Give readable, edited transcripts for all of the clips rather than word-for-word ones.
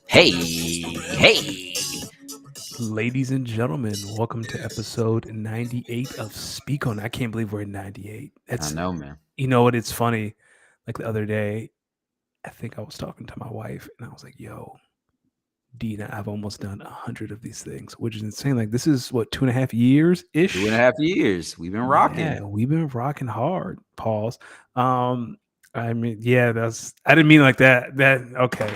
Hey. Ladies and gentlemen, welcome to episode 98 of Speak On. I can't believe we're in 98. I know, man. You know what? It's funny. Like the other day, I think I was talking to my wife and I was like, yo, Dina, I've almost done 100 of these things, which is insane. Like, this is what, 2.5 years ish? 2.5 years. We've been rocking. Yeah, we've been rocking hard. Pause. I mean, yeah, I didn't mean like that. Okay.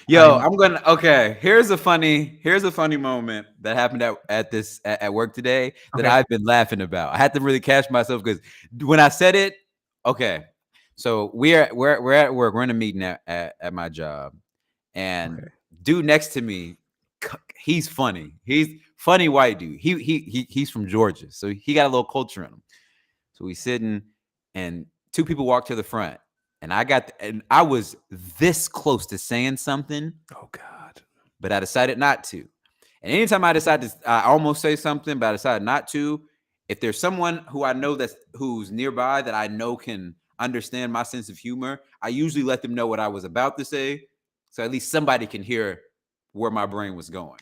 Yo, okay. Here's a funny moment that happened at work today that Okay. I've been laughing about. I had to really catch myself because when I said it, okay. So we're at work. We're in a meeting at my job, and Okay. dude next to me, he's funny. He's funny white dude. He's from Georgia, so he got a little culture in him. So we sitting, and two people walk to the front, and I was this close to saying something, Oh, God. but I decided not to. And anytime I almost say something, but I decided not to. If there's someone who I know who's nearby that I know can understand my sense of humor, I usually let them know what I was about to say, so at least somebody can hear where my brain was going.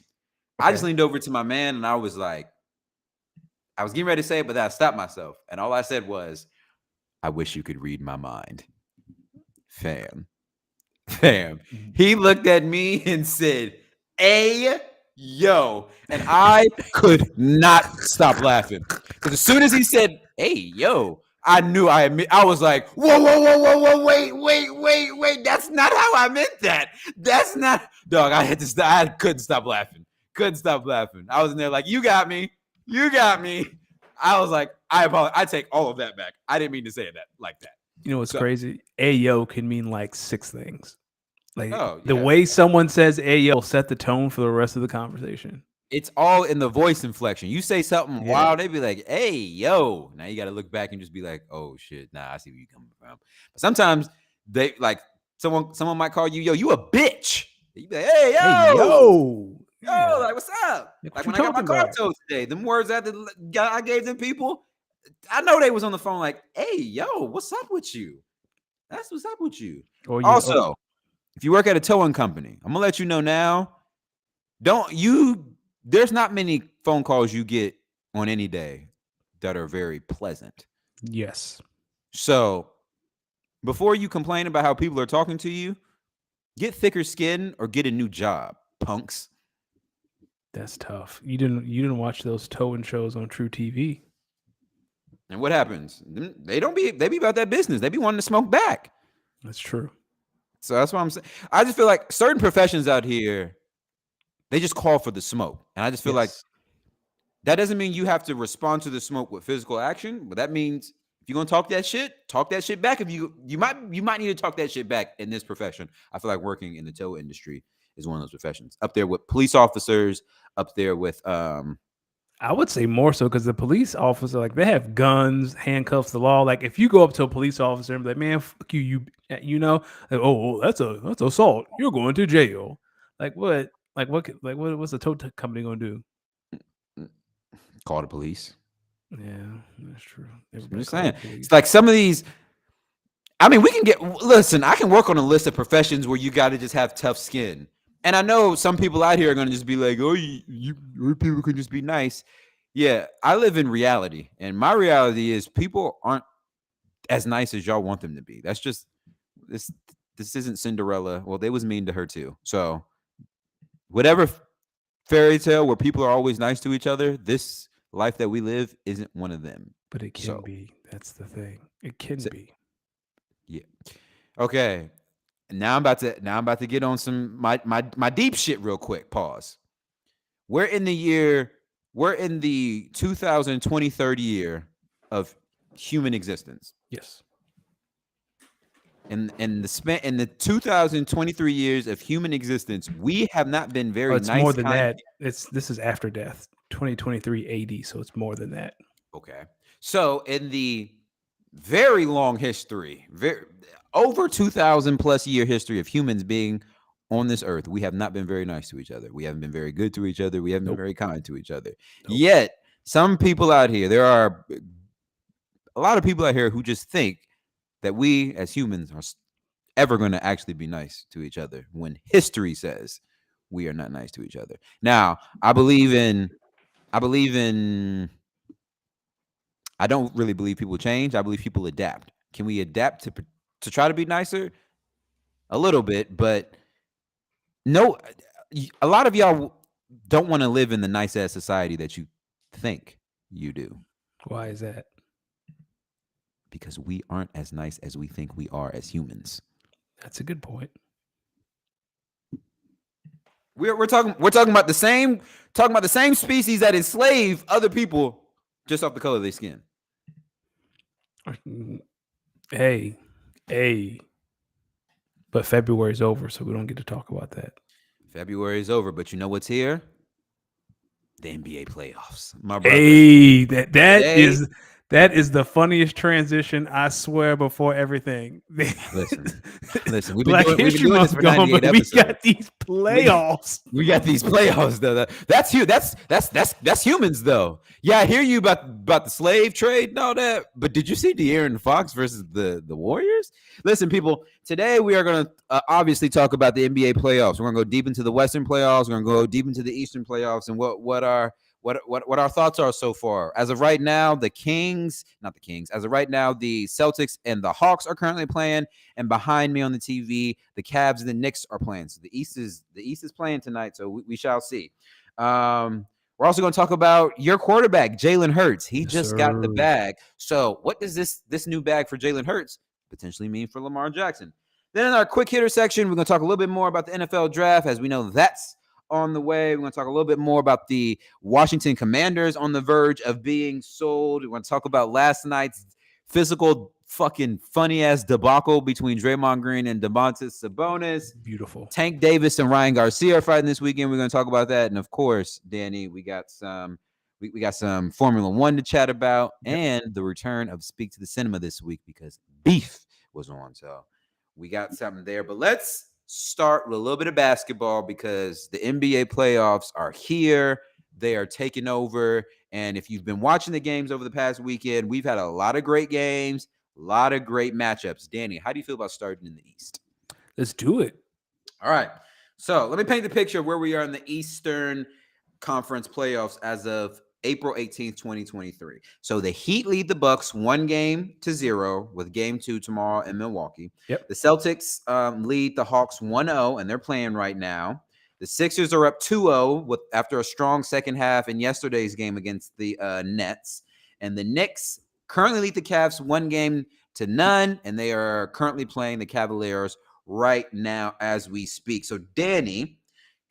I just leaned over to my man and I was like, I was getting ready to say it, but then I stopped myself. And all I said was, I wish you could read my mind. Fam. He looked at me and said, "Hey, yo." And I could not stop laughing. Because as soon as he said, "Hey, yo," I knew I was like, whoa, wait. That's not how I meant that. That's not, dog. I couldn't stop laughing. I was in there like, you got me. I was like, I apologize. I take all of that back. I didn't mean to say that like that. You know what's crazy? Ayo can mean like 6 things. Like the yeah. way someone says ayo will set the tone for the rest of the conversation. It's all in the voice inflection. You say something wild, they be like, "Hey, yo." Now you got to look back and just be like, "Oh shit, nah, I see where you coming from." But sometimes they like someone might call you, "Yo, you a bitch." You be like, "Hey, yo, Hey, yo. yo, like what's up?" Like when I got my car towed today, them words I gave them people, I know they was on the phone like, "Hey, yo, what's up with you?" That's what's up with you. Also, if you work at a towing company, I'm gonna let you know now. There's not many phone calls you get on any day that are very pleasant. Yes. So before you complain about how people are talking to you, get thicker skin or get a new job, punks. That's tough. You didn't watch those towing shows on True TV. And what happens? They be about that business. They be wanting to smoke back. That's true. So that's what I'm saying. I just feel like certain professions out here, they just call for the smoke. And I just feel like that doesn't mean you have to respond to the smoke with physical action, but that means if you're gonna talk that shit back. If you might need to talk that shit back in this profession. I feel like working in the tow industry is one of those professions. Up there with police officers, up there with I would say more so because the police officer, like they have guns, handcuffs, the law. Like if you go up to a police officer and be like, "Man, fuck you," you know, like, oh, that's assault. You're going to jail. Like what? What's the tow company gonna do? call the police. Yeah, that's true. I'm just saying. It's like some of these. I mean, listen, I can work on a list of professions where you got to just have tough skin. And I know some people out here are going to just be like, "Oh, you people can just be nice." Yeah, I live in reality, and my reality is people aren't as nice as y'all want them to be. That's just this. This isn't Cinderella. Well, they was mean to her too. So, whatever fairy tale where people are always nice to each other, this life that we live isn't one of them. But it can be. That's the thing. It can be. Yeah. Okay. Now I'm about to get on some my deep shit real quick. Pause. We're in the 2023 year of human existence. Yes. In the 2023 years of human existence, we have not been very it's nice. more than that. This is after death, 2023 AD, so it's more than that. Okay. So in the very long history, over 2,000 plus year history of humans being on this earth, we have not been very nice to each other. We haven't been very good to each other. We haven't been very kind to each other. Yet, some people out here, there are a lot of people out here who just think that we as humans are ever going to actually be nice to each other when history says we are not nice to each other. Now, I believe in I don't really believe people change. I believe people adapt. Can we adapt to try to be nicer? A little bit, but no, a lot of y'all don't want to live in the nice ass society that you think you do Why is that? because we aren't as nice as we think we are as humans. That's a good point. We're talking about the same species that enslave other people just off the color of their skin. Hey, hey. But February's over, so we don't get to talk about that. February is over, but you know what's here? The NBA playoffs, my brother. Hey, Today, that is the funniest transition, I swear, before everything. listen, we've been Black doing History this Month for gone, 98 but we episodes. got these playoffs. We got these playoffs though. That's humans though. Yeah, I hear you about the slave trade and all that. But did you see De'Aaron Fox versus the Warriors? Listen, people. Today we are going to obviously talk about the NBA playoffs. We're going to go deep into the Western playoffs. We're going to go deep into the Eastern playoffs and what our thoughts are so far. As of right now, the Kings, not the Kings. As of right now, the Celtics and the Hawks are currently playing. And behind me on the TV, the Cavs and the Knicks are playing. So the East is playing tonight. So we shall see. We're also going to talk about your quarterback, Jalen Hurts. He just got the bag. So what does this new bag for Jalen Hurts potentially mean for Lamar Jackson? Then in our quick hitter section, we're going to talk a little bit more about the NFL draft, as we know that's on the way. We're going to talk a little bit more about the Washington Commanders on the verge of being sold. We're going to talk about last night's physical fucking funny ass debacle between Draymond Green and Domantas Sabonis. Beautiful. Tank Davis and Ryan Garcia are fighting this weekend. We're going to talk about that, and of course, Danny, we got some Formula One to chat about, and the return of Speak to the Cinema this week because Beef was on. So we got something there. But let's start with a little bit of basketball because the NBA playoffs are here. They are taking over. And if you've been watching the games over the past weekend, we've had a lot of great games, a lot of great matchups. Danny, how do you feel about starting in the East? Let's do it. All right. So let me paint the picture of where we are in the Eastern Conference playoffs as of April 18th, 2023. So the Heat lead the Bucks 1-0 with game 2 tomorrow in Milwaukee. Yep. The Celtics lead the Hawks 1-0, and they're playing right now. The Sixers are up 2-0 after a strong second half in yesterday's game against the Nets. And the Knicks currently lead the Cavs 1-0, and they are currently playing the Cavaliers right now as we speak. So, Danny,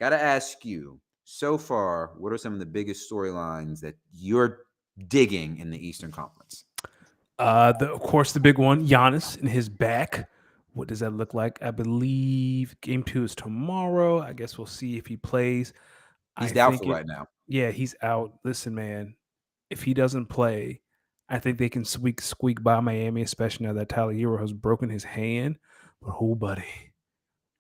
got to ask you, so far, what are some of the biggest storylines that you're digging in the Eastern Conference? Of course, the big one, Giannis and his back. What does that look like? I believe game 2 is tomorrow. I guess we'll see if he plays. He's doubtful right now. Yeah, he's out. Listen, man, if he doesn't play, I think they can squeak by Miami, especially now that Tyler Hero has broken his hand. But buddy,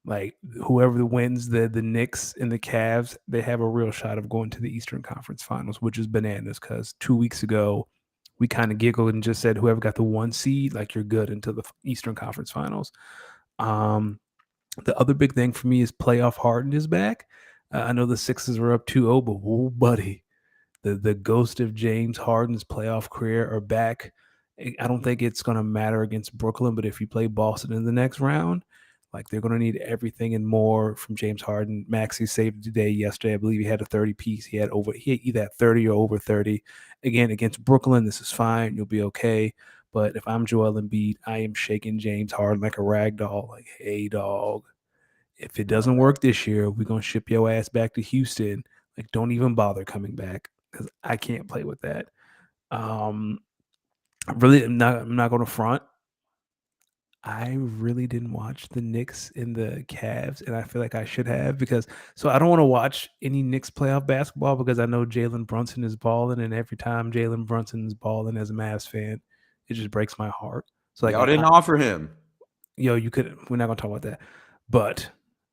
like whoever wins the Knicks and the Cavs, they have a real shot of going to the Eastern Conference Finals, which is bananas because 2 weeks ago we kind of giggled and just said whoever got the 1 seed, like you're good into the Eastern Conference Finals. The other big thing for me is playoff Harden is back. I know the Sixers are up 2-0, but buddy, the ghost of James Harden's playoff career are back. I don't think it's going to matter against Brooklyn, but if you play Boston in the next round, like they're going to need everything and more from James Harden. Maxey saved the day yesterday. I believe he had a 30 piece. He either had 30 or over 30. Again, against Brooklyn, this is fine. You'll be okay. But if I'm Joel Embiid, I am shaking James Harden like a rag doll. Like, hey, dog, if it doesn't work this year, we're going to ship your ass back to Houston. Like, don't even bother coming back because I can't play with that. I'm not going to front. I really didn't watch the Knicks and the Cavs, and I feel like I should have so I don't want to watch any Knicks playoff basketball because I know Jalen Brunson is balling, and every time Jalen Brunson is balling as a Mavs fan, it just breaks my heart. So like, y'all didn't offer him. You could. We're not gonna talk about that, but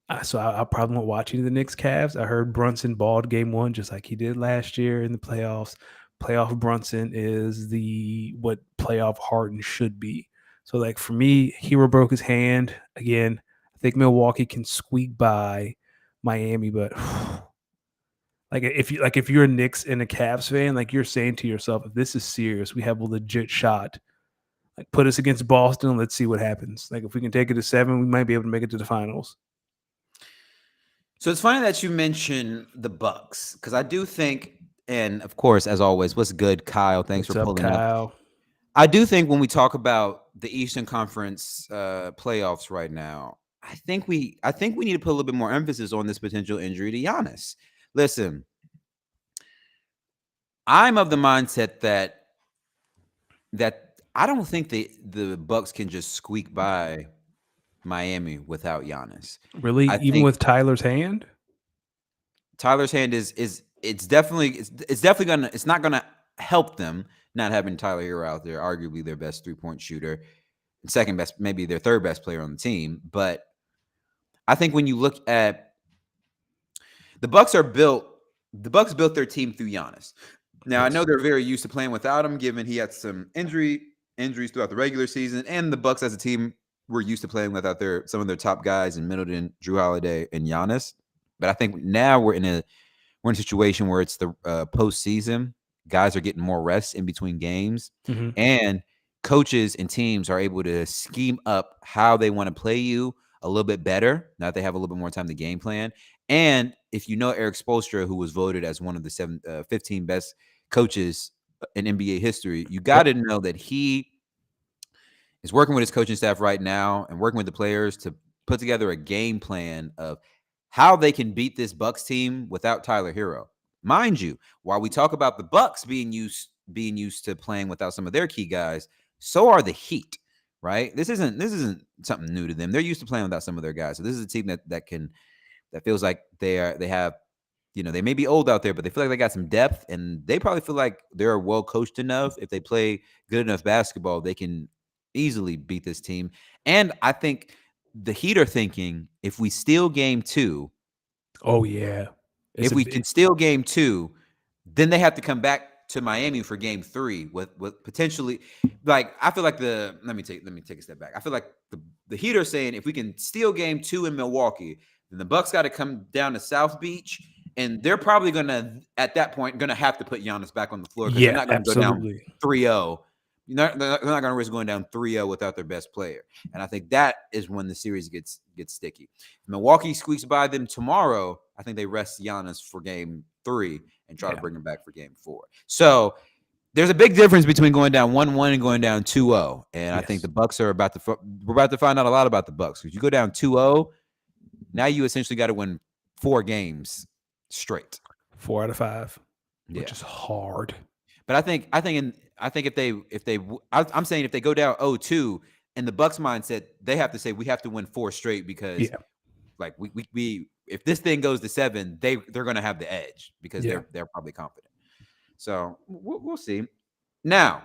I probably won't watch any of the Knicks Cavs. I heard Brunson balled game 1 just like he did last year in the playoffs. playoff Brunson is the what playoff Harden should be. So like for me, Hero broke his hand again. I think Milwaukee can squeak by Miami, but if you're a Knicks and a Cavs fan, like you're saying to yourself, if this is serious, we have a legit shot. Like put us against Boston, let's see what happens. Like if we can take it to 7, we might be able to make it to the finals. So it's funny that you mention the Bucks because I do think, and of course, as always, what's good, Kyle? Thanks What's for up, pulling up. Kyle? I do think when we talk about the Eastern Conference playoffs right now, I think we need to put a little bit more emphasis on this potential injury to Giannis. Listen, I'm of the mindset that I don't think the Bucks can just squeak by Miami without Giannis. Really? I Even think with Tyler's hand? Tyler's hand is it's definitely gonna it's not gonna help them not having Tyler Hero out there, arguably their best 3-point shooter, second best, maybe their third best player on the team. But I think when you look at the Bucks built their team through Giannis. Now I know they're very used to playing without him, given he had some injuries throughout the regular season, and the Bucks as a team were used to playing without some of their top guys in Middleton, Drew Holiday, and Giannis. But I think now we're in a situation where it's the postseason. Guys are getting more rest in between games, and coaches and teams are able to scheme up how they want to play you a little bit better now that they have a little bit more time to game plan. And if you know Eric Spoelstra, who was voted as one of the 15 best coaches in NBA history, you got to know that he is working with his coaching staff right now and working with the players to put together a game plan of how they can beat this Bucks team without Tyler Hero. Mind you, while we talk about the Bucks being used to playing without some of their key guys, so are the Heat, right? This isn't something new to them. They're used to playing without some of their guys. So this is a team that feels like they have, they may be old out there, but they feel like they got some depth, and they probably feel like they're well coached enough. If they play good enough basketball, they can easily beat this team. And I think the Heat are thinking, if we steal game 2, oh yeah, if we can steal game 2, then they have to come back to Miami for game 3 with potentially, like, I feel like let me take a step back. I feel like the Heat are saying, if we can steal game 2 in Milwaukee, then the Bucks got to come down to South Beach, and they're probably at that point gonna have to put Giannis back on the floor, because they're not gonna go down 3-0. They're not going to risk going down 3-0 without their best player. And I think that is when the series gets sticky. If Milwaukee squeaks by them tomorrow, I think they rest Giannis for game 3 and try to bring him back for game 4. So there's a big difference between going down 1-1 and going down 2-0. And I think the Bucks we're about to find out a lot about the Bucks. If you go down 2-0, now you essentially got to win 4 games straight. 4 out of 5, which is hard. But I'm saying if they go down 0-2, in the Bucks mindset, they have to say we have to win 4 straight, because like we if this thing goes to 7, they're going to have the edge, because they're probably confident. So we'll see. Now,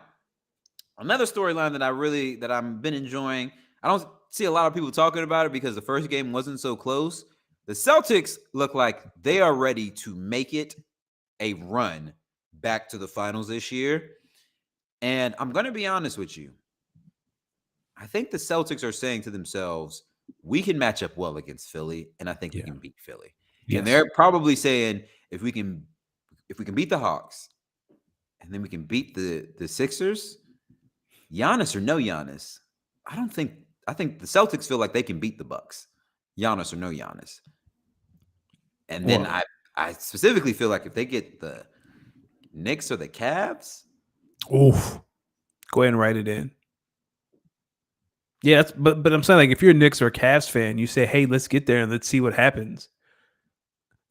another storyline that I've been enjoying. I don't see a lot of people talking about it because the first game wasn't so close. The Celtics look like they are ready to make it a run back to the finals this year. And I'm going to be honest with you. I think the Celtics are saying to themselves, we can match up well against Philly, and I think we can beat Philly. Yes. And they're probably saying, if we can beat the Hawks, and then we can beat the Sixers, Giannis or no Giannis, I think the Celtics feel like they can beat the Bucks, Giannis or no Giannis. And then I specifically feel like if they get the Knicks or the Cavs, oof, go ahead and write it in. Yeah, but I'm saying, like, if you're a Knicks or a Cavs fan, you say, hey, let's get there and let's see what happens.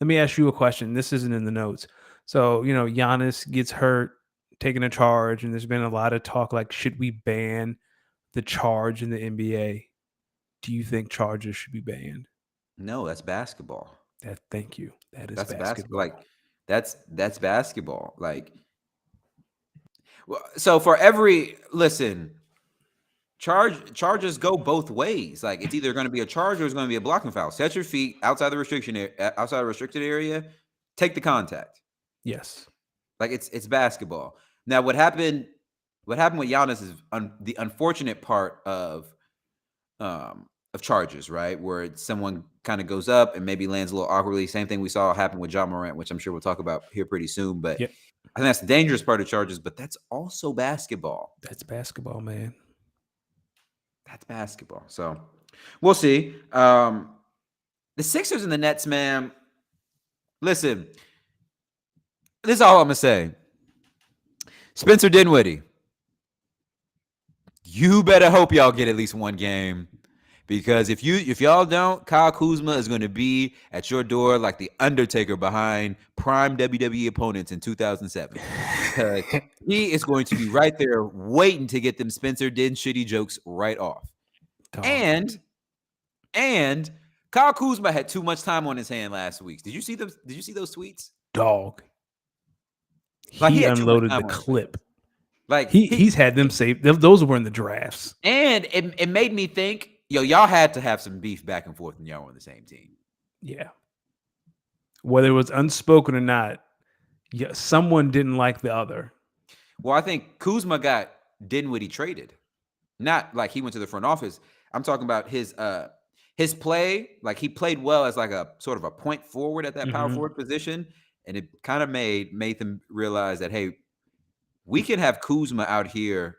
Let me ask you a question. This isn't in the notes. So, Giannis gets hurt, taking a charge, and there's been a lot of talk, like, should we ban the charge in the NBA? Do you think charges should be banned? No, that's basketball. Thank you. That's basketball. Like, that's basketball. Like, so for charges go both ways. Like, it's either going to be a charge or it's going to be a blocking foul. Set your feet outside the restricted area. Take the contact. Yes. Like it's basketball. Now, what happened with Giannis is the unfortunate part of charges, right? Where someone kind of goes up and maybe lands a little awkwardly. Same thing we saw happen with John Morant, which I'm sure we'll talk about here pretty soon. But Yep, I think that's the dangerous part of charges, but that's also basketball. that's basketball, man. That's basketball. So we'll see. The Sixers and the Nets, man. Listen, this is all I'm gonna say. Spencer Dinwiddie, you better hope y'all get at least one game. Because if y'all don't, Kyle Kuzma is going to be at your door like the Undertaker behind prime WWE opponents in 2007. Because he is going to be right there waiting to get them Spencer Din shitty jokes right off. Dog. And Kyle Kuzma had too much time on his hand last week. Did you see them? Did you see those tweets? Dog. Like, he he had too much unloaded the time on his clip. Like He's had them saved. Those were in the drafts. and it made me think, y'all had to have some beef back and forth when y'all were on the same team. Yeah. Whether it was unspoken or not, yeah, someone didn't like the other. Well, I think Kuzma got Dinwiddie traded. Not like he went to the front office. I'm talking about his play. Like, he played well as like a sort of a point forward at that power forward position. And it kind of made them realize that, hey, we can have Kuzma out here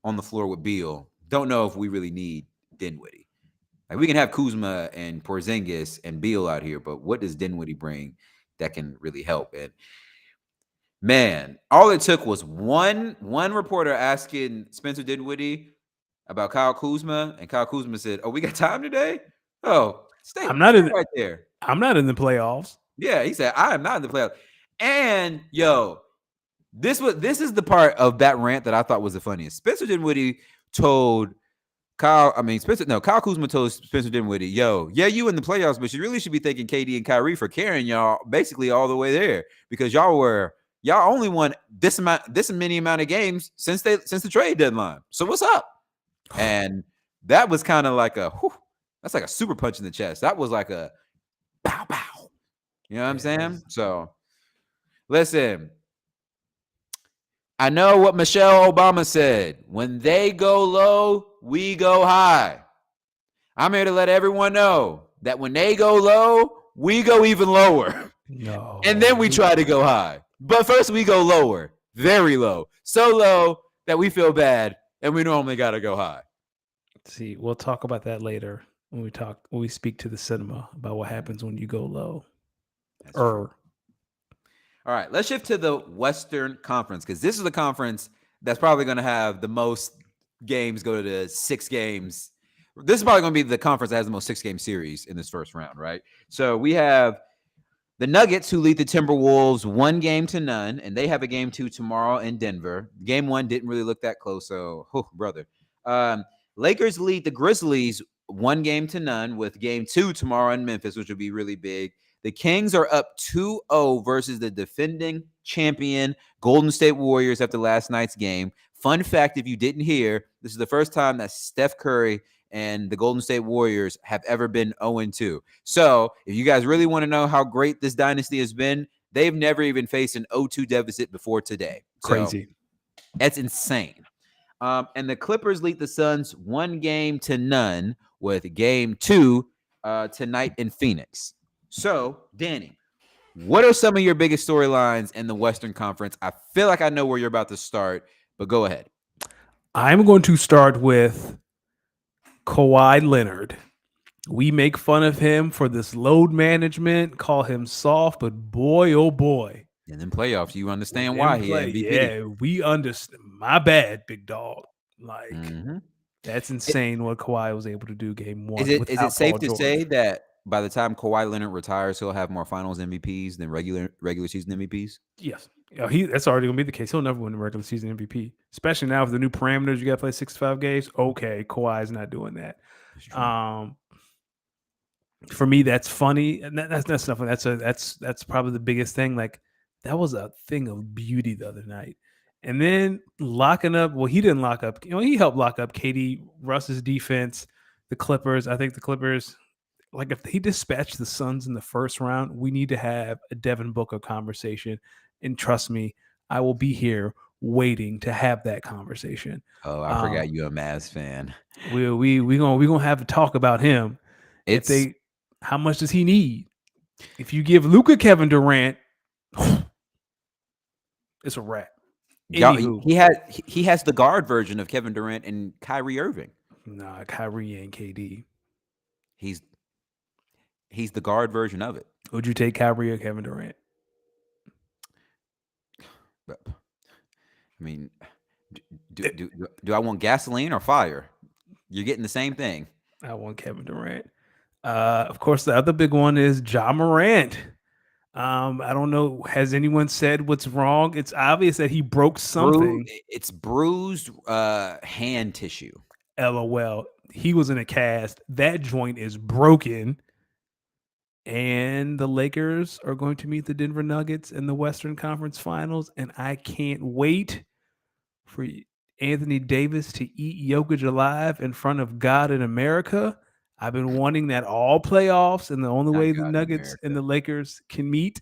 on the floor with Beal. Don't know if we really need Dinwiddie. Like, we can have Kuzma and Porzingis and Beal out here, but what does Dinwiddie bring that can really help? And man, all it took was one reporter asking Spencer Dinwiddie about Kyle Kuzma, and Kyle Kuzma said, "Oh, we got time today? Oh, stay right there. I'm not in the playoffs." Yeah, he said, "I am not in the playoffs." And this is the part of that rant that I thought was the funniest. Spencer Dinwiddie told Kyle Kuzma told Spencer Dinwiddie, yeah, you in the playoffs, but you really should be thanking KD and Kyrie for carrying y'all basically all the way there, because y'all only won this many amount of games since the trade deadline. So what's up? And that was kind of like that's like a super punch in the chest. That was like a pow pow. You know what I'm saying? So listen, I know what Michelle Obama said. When they go low, we go high. I'm here to let everyone know that when they go low, we go even lower. No. And then we try to go high. But first we go lower, very low. So low that we feel bad, and we normally got to go high. See, we'll talk about that later when we speak to the cinema about what happens when you go low. All right, let's shift to the Western Conference, because this is the conference that's probably going to have the most games go to the 6 games. This is probably going to be the conference that has the most 6-game series in this first round, right? So we have the Nuggets, who lead the Timberwolves 1-0, and they have a game 2 tomorrow in Denver. Game 1 didn't really look that close, so, brother. Lakers lead the Grizzlies 1-0 with game 2 tomorrow in Memphis, which will be really big. The Kings are up 2-0 versus the defending champion Golden State Warriors after last night's game. Fun fact, if you didn't hear, this is the first time that Steph Curry and the Golden State Warriors have ever been 0-2. So if you guys really want to know how great this dynasty has been, they've never even faced an 0-2 deficit before today. Crazy. So, that's insane. And the Clippers lead the Suns 1-0 with game 2 tonight in Phoenix. So, Danny, what are some of your biggest storylines in the Western Conference? I feel like I know where you're about to start, but go ahead. I'm going to start with Kawhi Leonard. We make fun of him for this load management, call him soft, but boy, oh boy. And in playoffs, you understand why he MVP. Yeah, we understand. My bad, big dog. Like, that's insane what Kawhi was able to do game 1. Is it safe to say that by the time Kawhi Leonard retires, he'll have more Finals MVPs than regular season MVPs? Yes. That's already going to be the case. He'll never win the regular season MVP, especially now with the new parameters. You got to play 65 games. Okay, Kawhi's not doing that. For me, that's funny. And that's nothing. That's probably the biggest thing. Like, that was a thing of beauty the other night. And then locking up. Well, he didn't lock up. He helped lock up Katie Russ's defense. The Clippers. I think the Clippers. Like, if he dispatched the Suns in the first round, we need to have a Devin Booker conversation. And trust me, I will be here waiting to have that conversation. Oh, I Um, forgot you're a Mavs fan. we gonna have to talk about him. If It's they, how much does he need? If you give Luca Kevin Durant, it's a wrap. y'all. Anywho, He has the guard version of Kevin Durant and Kyrie Irving. nah, Kyrie and KD. He's he's the guard version of it. Would you take Kyrie or Kevin Durant? But, I mean, do I want gasoline or fire? You're getting the same thing. I want Kevin Durant. Of course, the other big one is Ja Morant. I don't know. Has anyone said what's wrong? It's obvious that he broke something. It's bruised hand tissue. LOL. He was in a cast. That joint is broken. And the Lakers are going to meet the Denver Nuggets in the Western Conference Finals. And I can't wait for Anthony Davis to eat Jokic alive in front of God in America. I've been wanting that all playoffs. And the only Not way the God in Nuggets and America. the Lakers can meet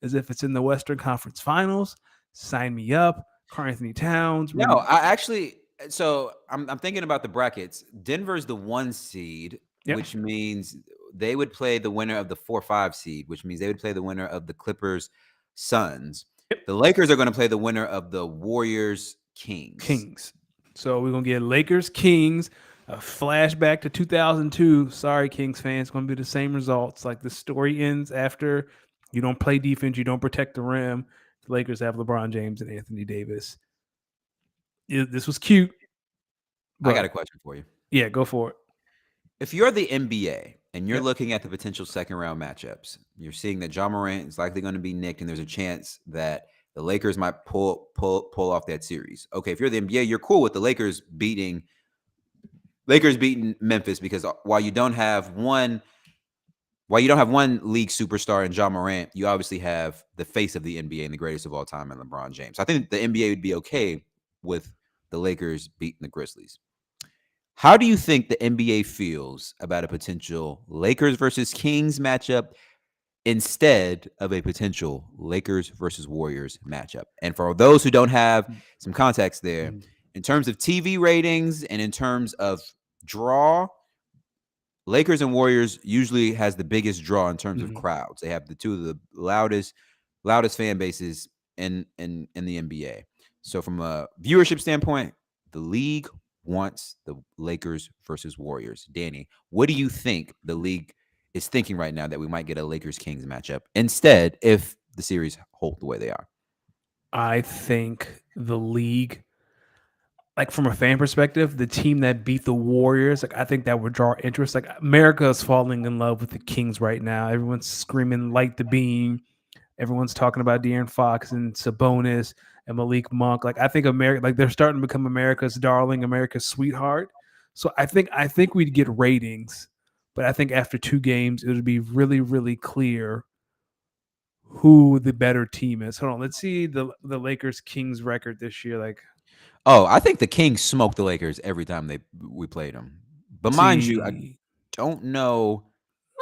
is if it's in the Western Conference Finals. Sign me up. Karl Anthony Towns. No, I actually. So I'm thinking about the brackets. Denver's the 1 seed, Yep. which means they would play the winner of the 4-5 seed, which means they would play the winner of the Clippers Suns. Yep. The Lakers are going to play the winner of the Warriors Kings. Kings. So we're gonna get Lakers Kings. A flashback to 2002. Sorry, Kings fans, it's gonna be the same results. Like the story ends after you don't play defense, you don't protect the rim. The Lakers have LeBron James and Anthony Davis. This was cute, I got but a question for you. yeah, go for it. If you're the NBA and you're Yep. looking at the potential second round matchups, you're seeing that John Morant is likely going to be nicked, and there's a chance that the Lakers might pull off that series. Okay, if you're the NBA, you're cool with the Lakers beating Memphis because while you don't have one league superstar in John Morant, you obviously have the face of the NBA and the greatest of all time in LeBron James. I think the NBA would be okay with the Lakers beating the Grizzlies. How do you think the NBA feels about a potential Lakers versus Kings matchup instead of a potential Lakers versus Warriors matchup? And for those who don't have some context there, in terms of TV ratings and in terms of draw, Lakers and Warriors usually has the biggest draw in terms of crowds. They have the two of the loudest fan bases in the NBA. So from a viewership standpoint, the league wants the Lakers versus Warriors. Danny, what do you think the league is thinking right now that we might get a Lakers Kings matchup instead if the series hold the way they are? I think the league, like from a fan perspective, the team that beat the Warriors, like I think that would draw interest. Like America is falling in love with the Kings right now. Everyone's screaming "Light the beam." Everyone's talking about De'Aaron Fox and Sabonis and Malik Monk. Like I think America, like they're starting to become America's darling, America's sweetheart. So I think we'd get ratings, but I think after 2 games, it would be really, really clear who the better team is. Hold on, let's see the Lakers Kings record this year. Like, Oh, I think the Kings smoked the Lakers every time we played them. But mind you, I see, don't know.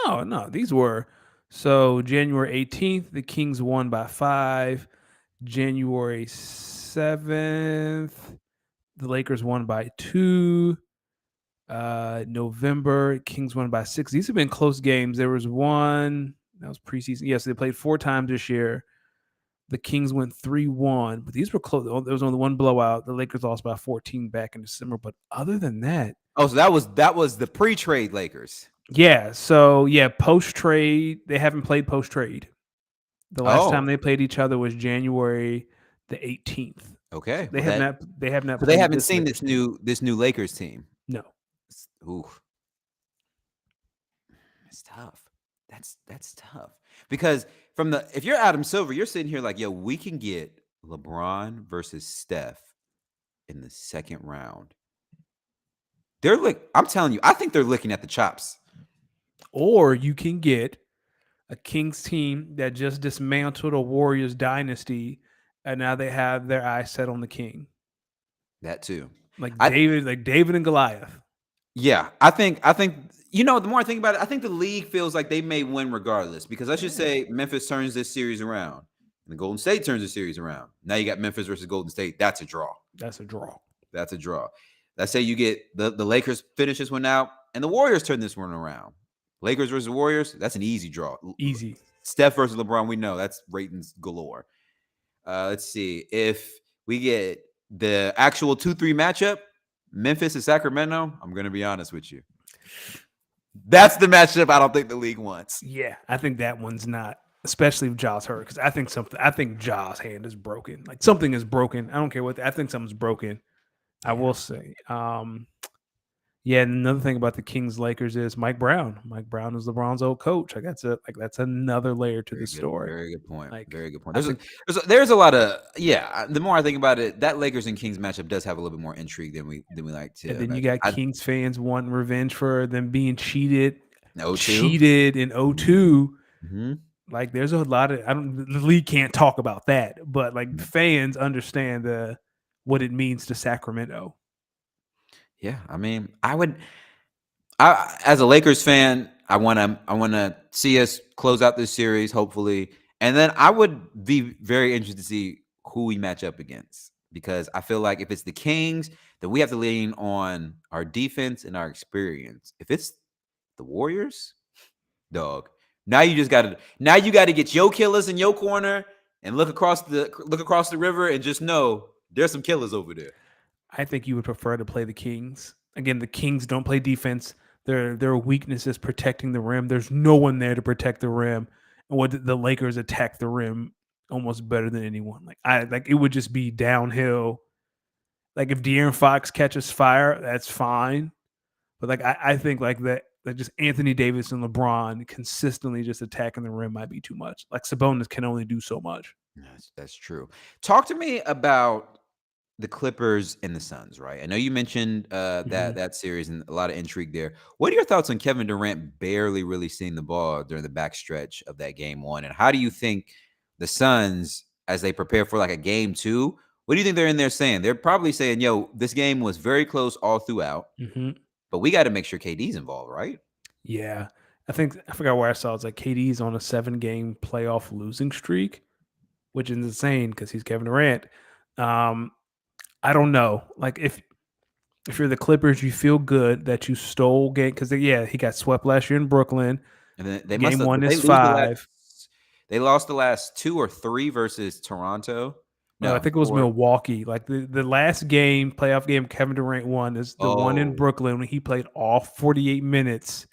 no, these were so January 18th, the Kings won by 5. January 7th, the Lakers won by 2. November, Kings won by 6. These have been close games. There was one that was preseason. Yes, they played 4 times this year. The Kings went 3-1, but these were close. There was only one blowout. The Lakers lost by 14 back in December. But other than that, Oh, so that was the pre-trade Lakers. yeah. So yeah, post trade, they haven't played post trade. The last time Oh, they played each other was January the 18th. okay. They have not. They have not So they played haven't this seen Lakers team. this new Lakers team. No. Ooh, it's tough. That's tough because if you're Adam Silver, you're sitting here like, yo, we can get LeBron versus Steph in the second round. I'm telling you, I think they're looking at the chops. Or you can get a Kings team that just dismantled a Warriors dynasty, and now they have their eyes set on the King, That too. like I David and Goliath. Yeah, I think the more I think about it, I think the league feels like they may win regardless because let's just say Memphis turns this series around. and the Golden State turns the series around. Now you got Memphis versus Golden State. That's a draw. That's a draw. That's a draw. Let's say you get the Lakers finish this one out, and the Warriors turn this one around. Lakers versus Warriors. That's an easy draw. Easy. Steph versus LeBron. We know that's ratings galore. Let's see if we get the actual 2-3 matchup. Memphis and Sacramento. I'm gonna be honest with you. That's the matchup I don't think the league wants. Yeah, I think that one's not, especially if Ja's hurt, because I think Ja's hand is broken. Like something is broken. I don't care what. I think something's broken. I will say. Yeah, and another thing about the Kings Lakers is Mike Brown. Mike Brown is LeBron's old coach. That's another layer to the story. Very good point. Like, Very good point. There's a lot of The more I think about it, that Lakers and Kings matchup does have a little bit more intrigue than we like to. And then you got Kings fans wanting revenge for them being cheated in 02. Mm-hmm. Like there's a lot of the league can't talk about that, but like fans understand what it means to Sacramento. Yeah, I mean, as a Lakers fan, I want to see us close out this series, hopefully, and then I would be very interested to see who we match up against, because I feel like if it's the Kings, then we have to lean on our defense and our experience. If it's the Warriors, dog, now you got to get your killers in your corner and look across the river and just know there's some killers over there. I think you would prefer to play the Kings. Again, the Kings don't play defense. Their weakness is protecting the rim. There's no one there to protect the rim. And what the Lakers attack the rim almost better than anyone. Like it would just be downhill. Like if De'Aaron Fox catches fire, that's fine. But like I think like that just Anthony Davis and LeBron consistently just attacking the rim might be too much. Like Sabonis can only do so much. That's true. Talk to me about the Clippers and the Suns, right? I know you mentioned that series and a lot of intrigue there. What are your thoughts on Kevin Durant barely really seeing the ball during the backstretch of that game one? And how do you think the Suns, as they prepare for like a game two, what do you think they're in there saying? They're probably saying, yo, this game was very close all throughout, but we got to make sure KD's involved, right? Yeah. I forgot where I saw it. It's like KD's on a 7-game playoff losing streak, which is insane because he's Kevin Durant. I don't know. Like if you're the Clippers, you feel good that you stole game because he got swept last year in Brooklyn. And then game one is 5. They lost the last 2 or 3 versus Toronto. No, I think it was Milwaukee. Like the last game, playoff game, Kevin Durant won is the one in Brooklyn when he played all 48 minutes,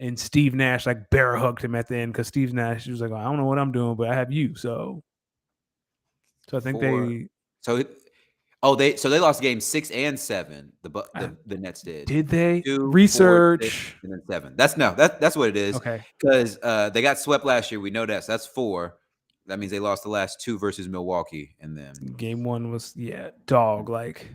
and Steve Nash like bear hugged him at the end because Steve Nash was like, I don't know what I'm doing, but I have you. So I think they. They lost games 6 and 7. The Nets did. Did they? 2, Research 4, 6, and then 7. That's what it is. Okay. Because they got swept last year. We know that. So that's 4. That means they lost the last 2 versus Milwaukee, and then game 1 was dog. Like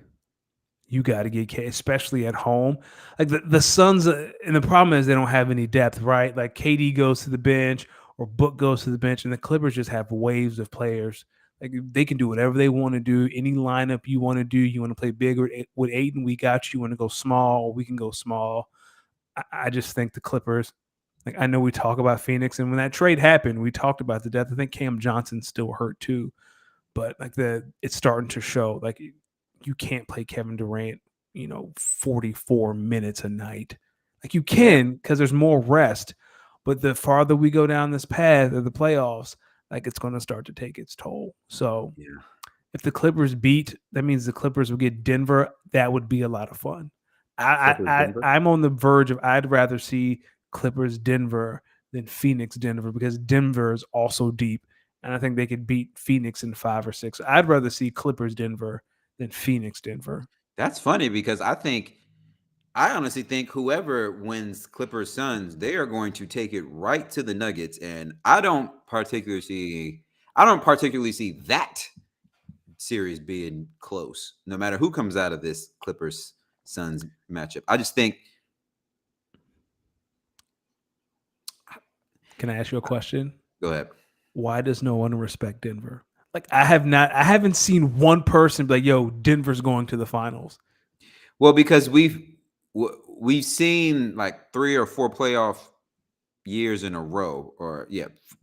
you got to get K, especially at home. Like the Suns, and the problem is they don't have any depth, right? Like KD goes to the bench or Book goes to the bench, and the Clippers just have waves of players. Like they can do whatever they want to do. Any lineup you want to do, you want to play bigger with Ayton, we got you. Want to go small, we can go small. I just think the Clippers. Like I know we talk about Phoenix, and when that trade happened, we talked about the depth. I think Cam Johnson's still hurt too, but like it's starting to show. Like you can't play Kevin Durant, 44 minutes a night. Like you can because there's more rest, but the farther we go down this path of the playoffs, like it's going to start to take its toll. So if the Clippers beat, that means the Clippers will get Denver. That would be a lot of fun. I'm on the verge of I'd rather see Clippers Denver than Phoenix Denver because Denver is also deep, and I think they could beat Phoenix in 5 or 6. I'd rather see Clippers Denver than Phoenix Denver. That's funny because I honestly think whoever wins Clippers Suns, they are going to take it right to the Nuggets, and I don't particularly see that series being close, no matter who comes out of this Clippers Suns matchup. I just think. Can I ask you a question? Go ahead. Why does no one respect Denver? Like I haven't seen one person be like, yo, Denver's going to the finals. Well, because we've seen like 3 or 4 playoff years in a row, or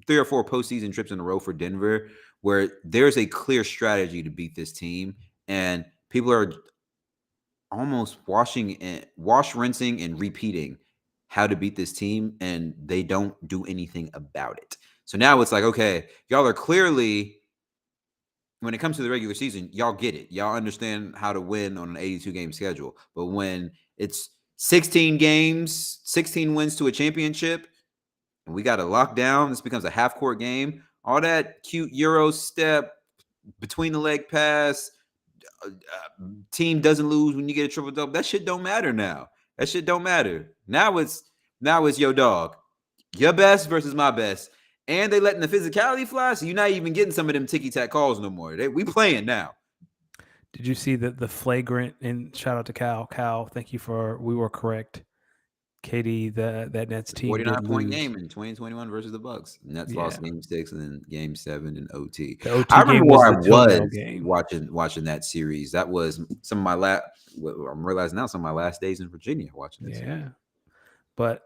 3 or 4 postseason trips in a row for Denver, where there's a clear strategy to beat this team, and people are almost rinsing, and repeating how to beat this team, and they don't do anything about it. So now it's like, okay, y'all are clearly, when it comes to the regular season, y'all get it. Y'all understand how to win on an 82 game schedule. But when it's 16 games, 16 wins to a championship, and we got to lock down, this becomes a half court game. All that cute Euro step, between the leg pass, team doesn't lose when you get a triple double. That shit don't matter now. That shit don't matter. Now it's your dog, your best versus my best, and they letting the physicality fly. So you're not even getting some of them ticky tack calls no more. We playing now. Did you see the flagrant? And shout out to Cal. Cal, thank you for. We were correct. Katie, that Nets The team 49 did point lose. game in 2021 versus the Bucks. Nets Yeah, lost game 6 and then game 7 in OT. the OT I remember game was where the I toenail was game. watching that series. That was some of my last. I'm realizing now, some of my last days in Virginia watching this. Yeah, but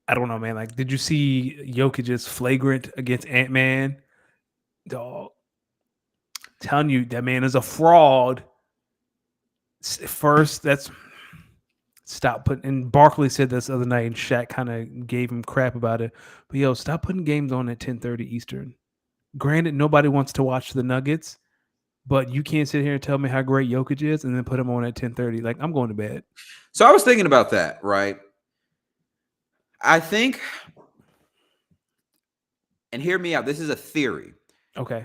I don't know, man. Like, did you see Jokic's flagrant against Ant-Man? Dog, telling you that man is a fraud. First, that's stop putting. And Barkley said this the other night, and Shaq kind of gave him crap about it. But yo, stop putting games on at 10:30 Eastern. Granted, nobody wants to watch the Nuggets, but you can't sit here and tell me how great Jokic is and then put him on at 10:30. Like, I'm going to bed. So I was thinking about that, right? I think, and hear me out, this is a theory. Okay.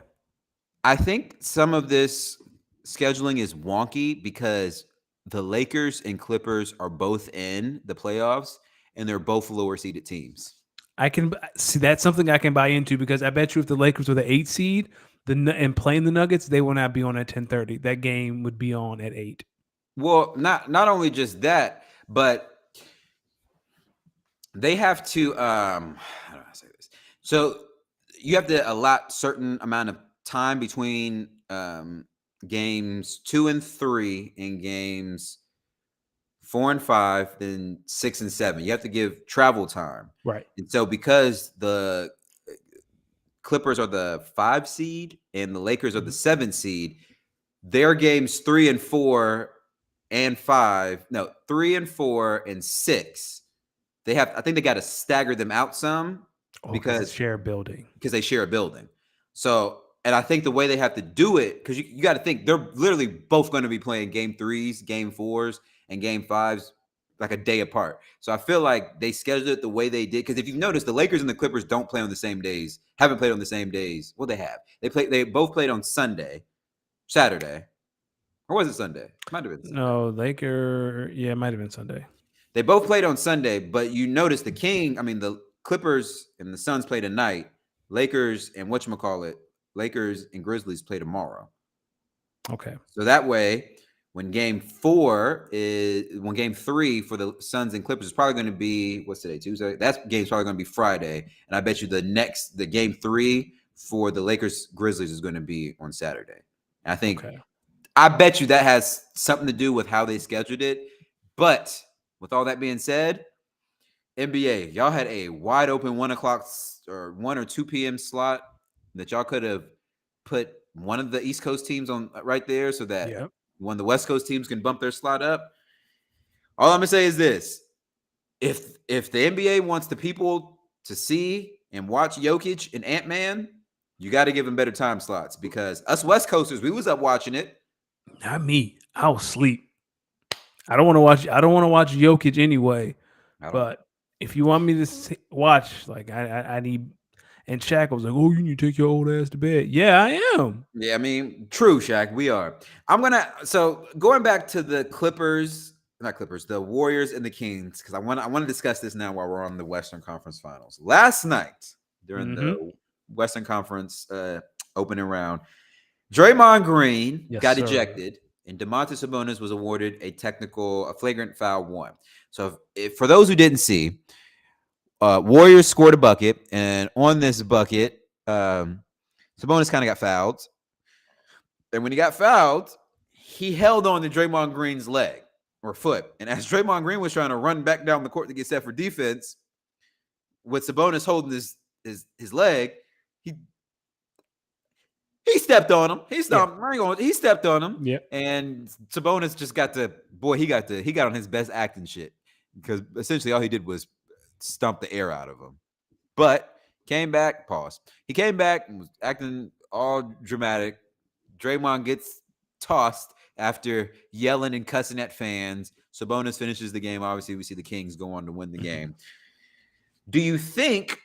I think some of this scheduling is wonky because the Lakers and Clippers are both in the playoffs and they're both lower seeded teams. I can see that's something I can buy into because I bet you if the Lakers were the 8 seed and playing the Nuggets, they will not be on at 10:30. That game would be on at 8. Well, not only just that, but they have to how do I say this? So you have to allot certain amount of time between games 2 and 3 and games 4 and 5, then 6 and 7. You have to give travel time. Right. And so because the Clippers are the 5 seed and the Lakers are the 7 seed, their games 3 and 4 and 5, no, 3 and 4 and 6. I think they got to stagger them out some because share building. they share a building. So, and I think the way they have to do it, because you got to think they're literally both going to be playing game 3s, game 4s, and game 5s like a day apart. So I feel like they scheduled it the way they did. Because if you've noticed, the Lakers and the Clippers don't play on the same days, haven't played on the same days. Well, they have. They both played on Saturday. Or was it Sunday? Might have been Sunday. No, Laker. Yeah, it might have been Sunday. They both played on Sunday, but you notice the Clippers and the Suns play tonight. Lakers and Lakers and Grizzlies play tomorrow. Okay. So that way, when game 3 for the Suns and Clippers is probably going to be, what's today, Tuesday? That game's probably going to be Friday. And I bet you the game 3 for the Lakers Grizzlies is going to be on Saturday. And I think, I bet you that has something to do with how they scheduled it. But with all that being said, NBA, y'all had a wide open 1 o'clock or 1 or 2 p.m. slot that y'all could have put one of the East Coast teams on right there so that one of the West Coast teams can bump their slot up. All I'm gonna say is this: if the NBA wants the people to see and watch Jokic and Ant-Man, you got to give them better time slots because us West Coasters, we was up watching it. Not me. I'll sleep. I don't want to watch Jokic anyway. But if you want me to watch, like I need. And Shaq was like, "Oh, you need to take your old ass to bed." Yeah, I am. Yeah, I mean, true, Shaq. We are. So going back to the the Warriors and the Kings, because I want to discuss this now while we're on the Western Conference Finals. Last night during the Western Conference opening round, Draymond Green got ejected, and Domantas Sabonis was awarded a flagrant foul 1. So if for those who didn't see, Warriors scored a bucket, and on this bucket, Sabonis kind of got fouled. And when he got fouled, he held on to Draymond Green's leg or foot. And as Draymond Green was trying to run back down the court to get set for defense, with Sabonis holding his leg, He stepped on him. He stomped. He stepped on him. Yep. And Sabonis just got he got on his best acting shit because essentially all he did was stomp the air out of him. But came back. Pause. He came back and was acting all dramatic. Draymond gets tossed after yelling and cussing at fans. Sabonis finishes the game. Obviously, we see the Kings go on to win the game. Do you think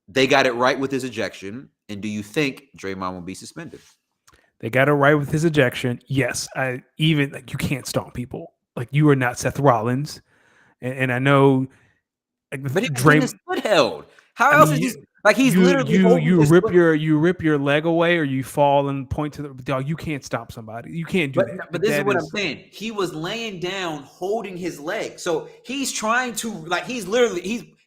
they got it right with his ejection? And do you think Draymond will be suspended? They got it right with his ejection. Yes. You can't stomp people. Like, you are not Seth Rollins. And I know, like, but he was getting his foot held. How else is this? Like, he's literally you rip your leg away, or you fall and point to the dog. You can't stop somebody. You can't do that. But this is what I'm saying. He was laying down, holding his leg. So he's trying to he's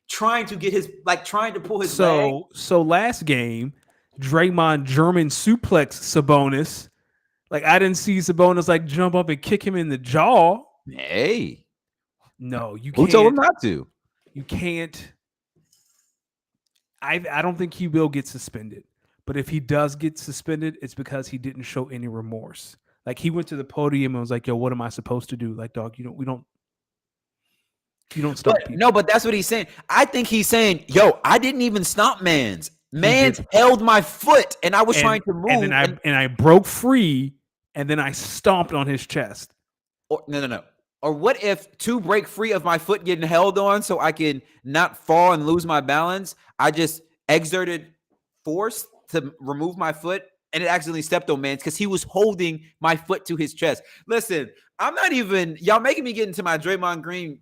trying to get his trying to pull his leg. So last game, Draymond German suplex Sabonis. Like, I didn't see Sabonis jump up and kick him in the jaw. Hey, no, you can't. Who told him not to? You can't. I don't think he will get suspended. But if he does get suspended, it's because he didn't show any remorse. Like, he went to the podium and was like, "Yo, what am I supposed to do?" Like, dog, you don't stop people. No, but that's what he's saying. I think he's saying, "Yo, I didn't even stomp Mans. Mans held my foot, and I was trying to move, and I broke free, and then I stomped on his chest." No. Or what if to break free of my foot getting held on so I can not fall and lose my balance, I just exerted force to remove my foot and it accidentally stepped on Mans because he was holding my foot to his chest. Listen, I'm not even, y'all making me get into my Draymond Green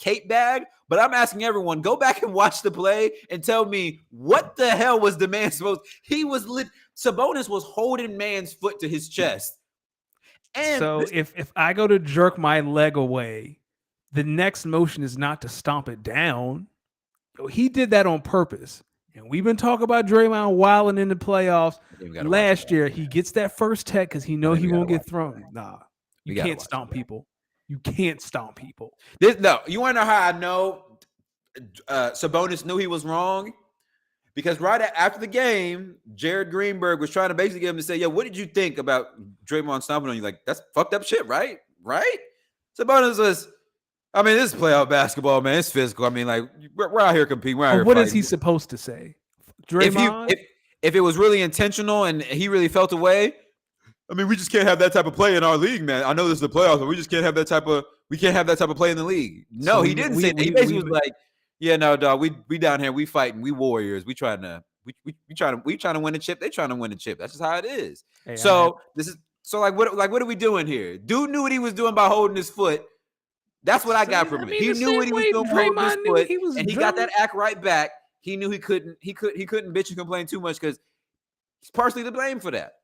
cape bag, but I'm asking everyone, go back and watch the play and tell me what the hell was the man supposed, Sabonis was holding Mans' foot to his chest. And so if I go to jerk my leg away, the next motion is not to stomp it down. He did that on purpose. And we've been talking about Draymond wilding in the playoffs. Last year, he gets that first tech because he knows he won't get thrown. Nah, you can't stomp people. You can't stomp people. No, you want to know how I know Sabonis knew he was wrong? Because right after the game, Jared Greenberg was trying to basically get him to say, "Yo, what did you think about Draymond stomping on you?" Like, that's fucked up shit, right? Right? Sabonis was, I mean, this is playoff basketball, man. It's physical. I mean, like, we're out here competing. We're out here what fighting. is he supposed to say? Draymond? If it was really intentional and he really felt away, I mean, we just can't have that type of play in our league, man. I know this is the playoffs, but we just can't have that type of play in the league. No, so he didn't say that. He basically was like, "Yeah, no, dog. We down here. We fighting. We warriors. We trying to win the chip. They trying to win the chip. That's just how it is." Hey, what are we doing here? Dude knew what he was doing by holding his foot. That's what I got from it. He knew what he was doing by holding his foot, and he got that act right back. He knew he couldn't bitch and complain too much because he's partially to blame for that.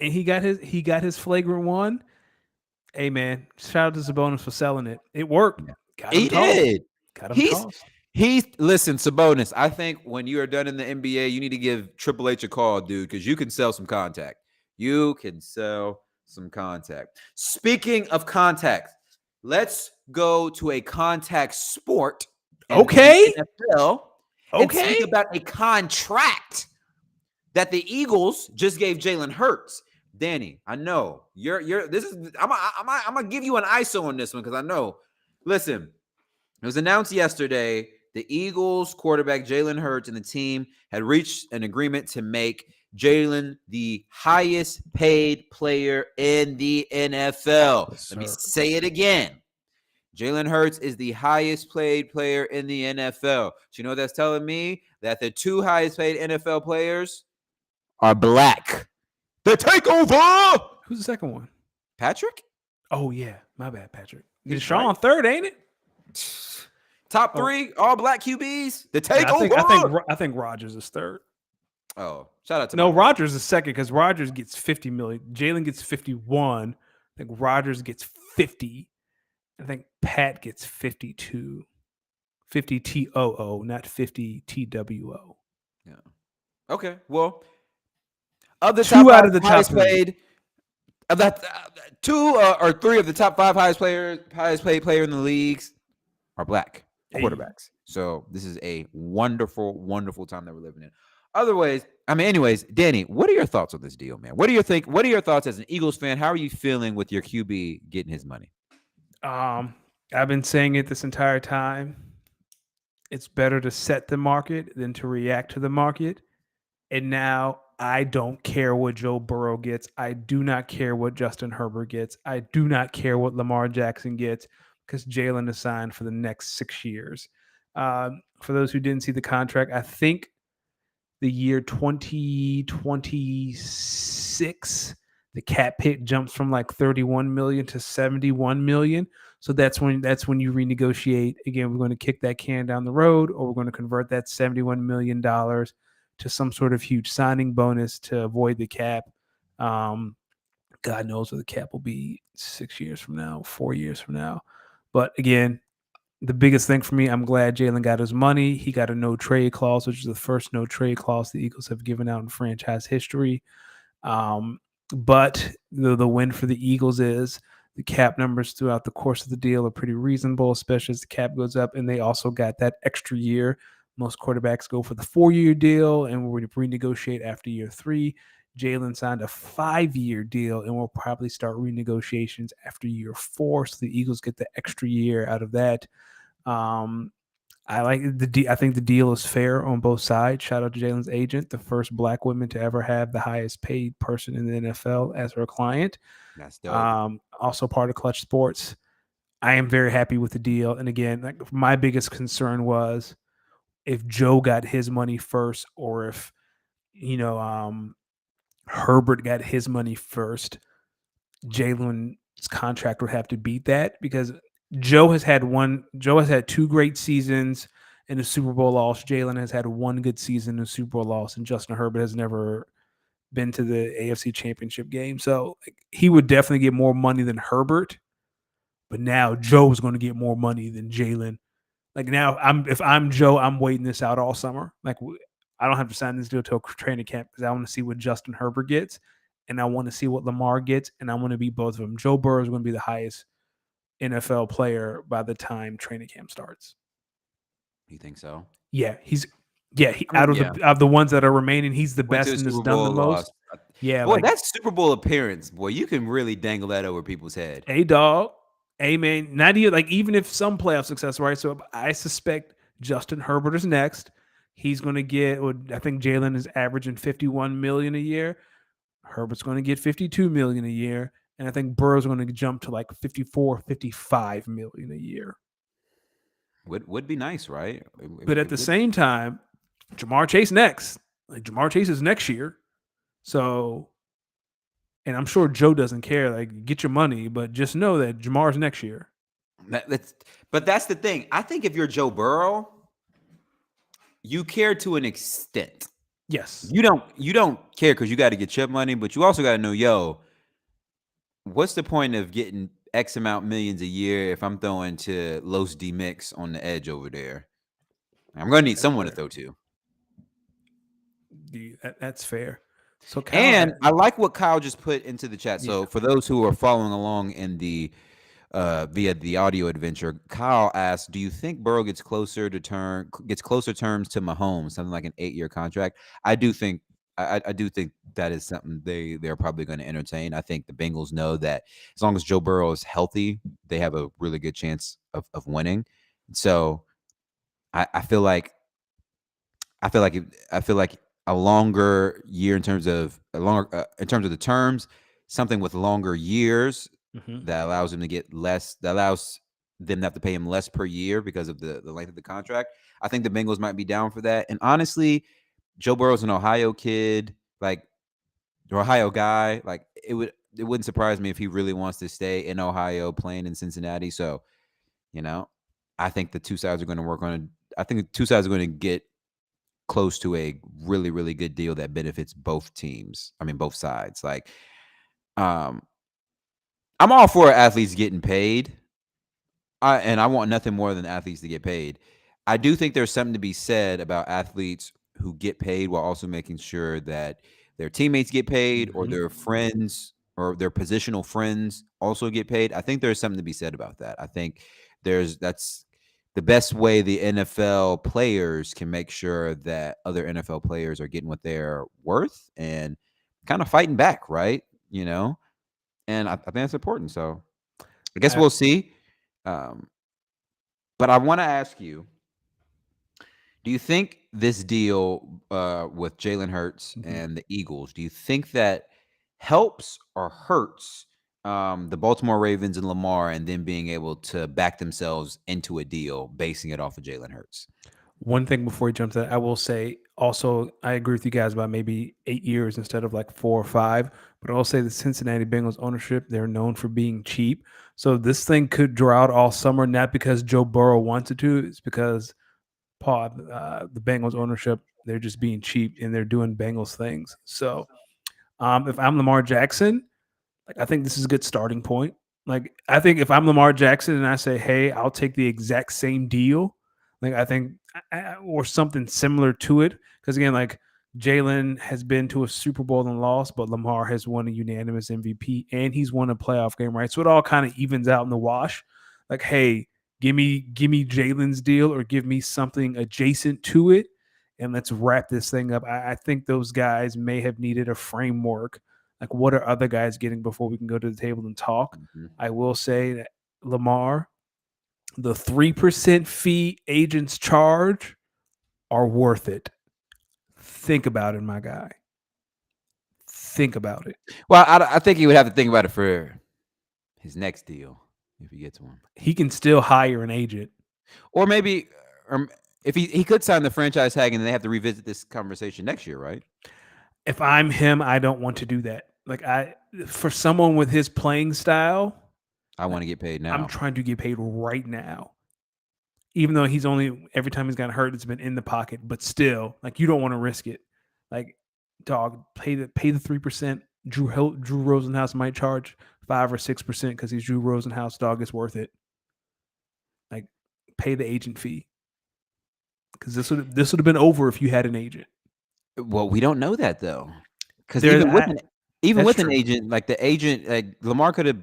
And he got his flagrant one. Hey, man, shout out to Sabonis for selling it. It worked. He did. Got him tossed. Listen, Sabonis, I think when you are done in the NBA, you need to give Triple H a call, dude, because you can sell some contact. You can sell some contact. Speaking of contact, let's go to a contact sport. Okay. NFL and speak about a contract that the Eagles just gave Jalen Hurts. Danny, I know I'm gonna give you an ISO on this one because I know. Listen, it was announced yesterday the Eagles quarterback Jalen Hurts and the team had reached an agreement to make Jalen the highest paid player in the NFL. Let me say it again. Jalen Hurts is the highest paid player in the NFL. So you know what that's telling me? That the two highest paid NFL players are black. The takeover. Who's the second one? Patrick? Oh, yeah. My bad, Patrick. Is Sean third, ain't it? Top three, all black QBs. The takeover. Yeah, I think Rodgers is third. Oh, shout out to Rodgers is second because Rodgers gets 50 million. Jalen gets 51. I think Rodgers gets 50. I think Pat gets 52. 50 TOO, not 50 TWO. Yeah. Okay. Well, of the two top out of the highest top paid, of that two or three of the top five highest paid player in the leagues are black quarterbacks. So this is a wonderful, wonderful time that we're living in. Otherwise, I mean, anyways, Danny, what are your thoughts on this deal, man? What do you think? What are your thoughts as an Eagles fan? How are you feeling with your QB getting his money? Um, I've been saying it this entire time. It's better to set the market than to react to the market. And now I don't care what Joe Burrow gets. I do not care what Justin Herbert gets. I do not care what Lamar Jackson gets because Jalen is signed for the next 6 years. For those who didn't see the contract, I think the year 2026, the cap hit jumps from like 31 million to 71 million. So that's when you renegotiate. Again, we're going to kick that can down the road, or we're going to convert that $71 million to some sort of huge signing bonus to avoid the cap. Um, God knows where the cap will be 6 years from now, 4 years from now. But again, the biggest thing for me, I'm glad Jalen got his money. He got a no trade clause, which is the first no trade clause the Eagles have given out in franchise history. Um, but the win for the Eagles is the cap numbers throughout the course of the deal are pretty reasonable, especially as the cap goes up. And they also got that extra year. Most quarterbacks go for the 4-year deal and we're going to renegotiate after year 3. Jalen signed a 5-year deal and we'll probably start renegotiations after year 4. So the Eagles get the extra year out of that. I like I think the deal is fair on both sides. Shout out to Jalen's agent, the first black woman to ever have the highest paid person in the NFL as her client. That's dope. Also part of Clutch Sports. I am very happy with the deal. And again, like my biggest concern was if Joe got his money first, or if you know Herbert got his money first. Jalen's contract would have to beat that because Joe has had 2 great seasons and a Super Bowl loss. Jalen has had 1 good season and a Super Bowl loss, and Justin Herbert has never been to the AFC Championship game. So like, he would definitely get more money than Herbert, but now Joe is going to get more money than Jalen. Like now, if I'm Joe, I'm waiting this out all summer. Like I don't have to sign this deal till training camp because I want to see what Justin Herbert gets, and I want to see what Lamar gets, and I want to be both of them. Joe Burrow is going to be the highest NFL player by the time training camp starts. You think so? Yeah, I mean, out of yeah. the ones that are remaining, he's the Went to best the and has Super done the Bowl, most. lost. Yeah, Boy, like that Super Bowl appearance, boy, you can really dangle that over people's head. a dog, a man. Not even like even if some playoff success, right? So I suspect Justin Herbert is next. He's going to get. I think Jalen is averaging 51 million a year. Herbert's going to get 52 million a year, and I think Burrow's going to jump to like 54, 55 million a year. Would be nice, right? But at It the would. same time, Jamar Chase next. Like Jamar Chase is next year. So, and I'm sure Joe doesn't care. Like, get your money, but just know that Jamar's next year. That's, but that's the thing. I think if you're Joe Burrow, you care to an extent. Yes. You don't care because you got to get your money, but you also got to know, yo, what's the point of getting X amount millions a year if I'm throwing to Los D Mix on the edge over there? I'm gonna need That's someone to fair. throw to. That's fair. So Kyle And had, I like what Kyle just put into the chat. yeah. So for those who are following along in the via the audio adventure, Kyle asked, "Do you think Burrow gets closer terms to Mahomes, something like an 8-year contract?" I do think I do think that is something they're probably going to entertain. I think the Bengals know that as long as Joe Burrow is healthy, they have a really good chance of winning. So I feel like I feel like a longer year in terms of the terms, something with longer years Mhm. that allows him to get less. That allows them to have to pay him less per year because of the length of the contract. I think the Bengals might be down for that. And honestly, Joe Burrow's an Ohio kid, like or Ohio guy. Like it wouldn't surprise me if he really wants to stay in Ohio playing in Cincinnati. So you know, I think the two sides are going to work on it. I think the two sides are going to get close to a really, really good deal that benefits both teams. I mean, both sides. Like, um, I'm all for athletes getting paid. And I want nothing more than athletes to get paid. I do think there's something to be said about athletes who get paid while also making sure that their teammates get paid or Mhm. their friends or their positional friends also get paid. I think there's something to be said about that. I think that's the best way the NFL players can make sure that other NFL players are getting what they're worth and kind of fighting back, right? You know, and I think that's important. So I guess I, we'll see. Um, but I want to ask you: do you think this deal with Jalen Hurts Mhm. and the Eagles? Do you think that helps or hurts the Baltimore Ravens and Lamar, and then being able to back themselves into a deal, basing it off of Jalen Hurts? One thing before he jumps in, I will say also I agree with you guys about maybe 8 years instead of like 4 or 5. But I'll say the Cincinnati Bengals ownership, they're known for being cheap. So this thing could draw out all summer, not because Joe Burrow wants it to, it's because the Bengals ownership, they're just being cheap and they're doing Bengals things. So if I'm Lamar Jackson, like I think this is a good starting point. Like I think if I'm Lamar Jackson and I say, "Hey, I'll take the exact same deal," like I think or something similar to it, because again, like Jalen has been to a Super Bowl and lost, but Lamar has won a unanimous MVP and he's won a playoff game, right? So it all kind of evens out in the wash. Like, hey, give me Jalen's deal or give me something adjacent to it, and let's wrap this thing up. I think those guys may have needed a framework like, what are other guys getting before we can go to the table and talk? Mhm. I will say that Lamar, the 3% fee agents charge are worth it. Think about it, my guy. Think about it. Well, I think he would have to think about it for his next deal if he gets one, He can still hire an agent. or maybe, if he could sign the franchise tag, and then they have to revisit this conversation next year, right? If I'm him, I don't want to do that. Like for someone with his playing style, I want to get paid I'm now. trying to get paid right now. Even though he's only every time he's gotten hurt, it's been in the pocket, but still, like you don't want to risk it. Like, dog, pay the 3%. Drew Rosenhaus might charge 5 or 6% because he's Drew Rosenhaus. Dog, it's worth it. Like, pay the agent fee because this would have been over if you had an agent. Well, we don't know that though, because There, even that's with an true. agent, like the agent, like Lamar could have,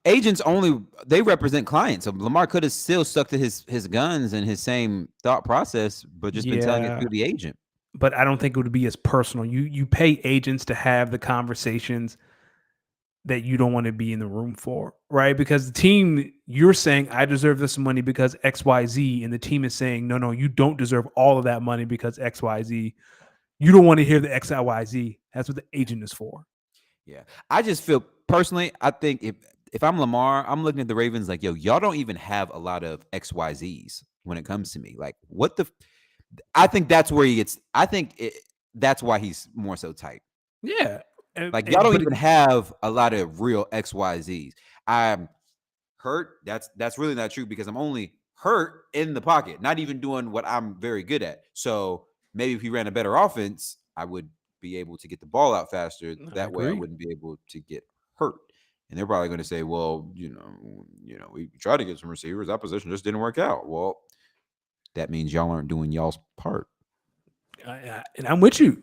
agents only they represent clients. So Lamar could have still stuck to his guns and his same thought process, but just been telling it Yeah, through the agent. but I don't think it would be as personal. You pay agents to have the conversations that you don't want to be in the room for, right? Because the team, you're saying, I deserve this money because XYZ, and the team is saying, no, you don't deserve all of that money because XYZ. You don't want to hear the XYZ. That's what the agent is for. Yeah, I just feel personally, I think if I'm Lamar, I'm looking at the Ravens like, yo, y'all don't even have a lot of XYZs when it comes to me. Like, what the? I think that's where he gets. That's why he's more so tight. Yeah. Like y'all don't But even have a lot of real XYZs. I'm hurt. That's really not true because I'm only hurt in the pocket, not even doing what I'm very good at. So maybe if he ran a better offense, I would be able to get the ball out faster. I That way I agree. wouldn't be able to get hurt. And they're probably going to say, well, we tried to get some receivers. That position just didn't work out. Well, that means y'all aren't doing y'all's part. And I'm with you.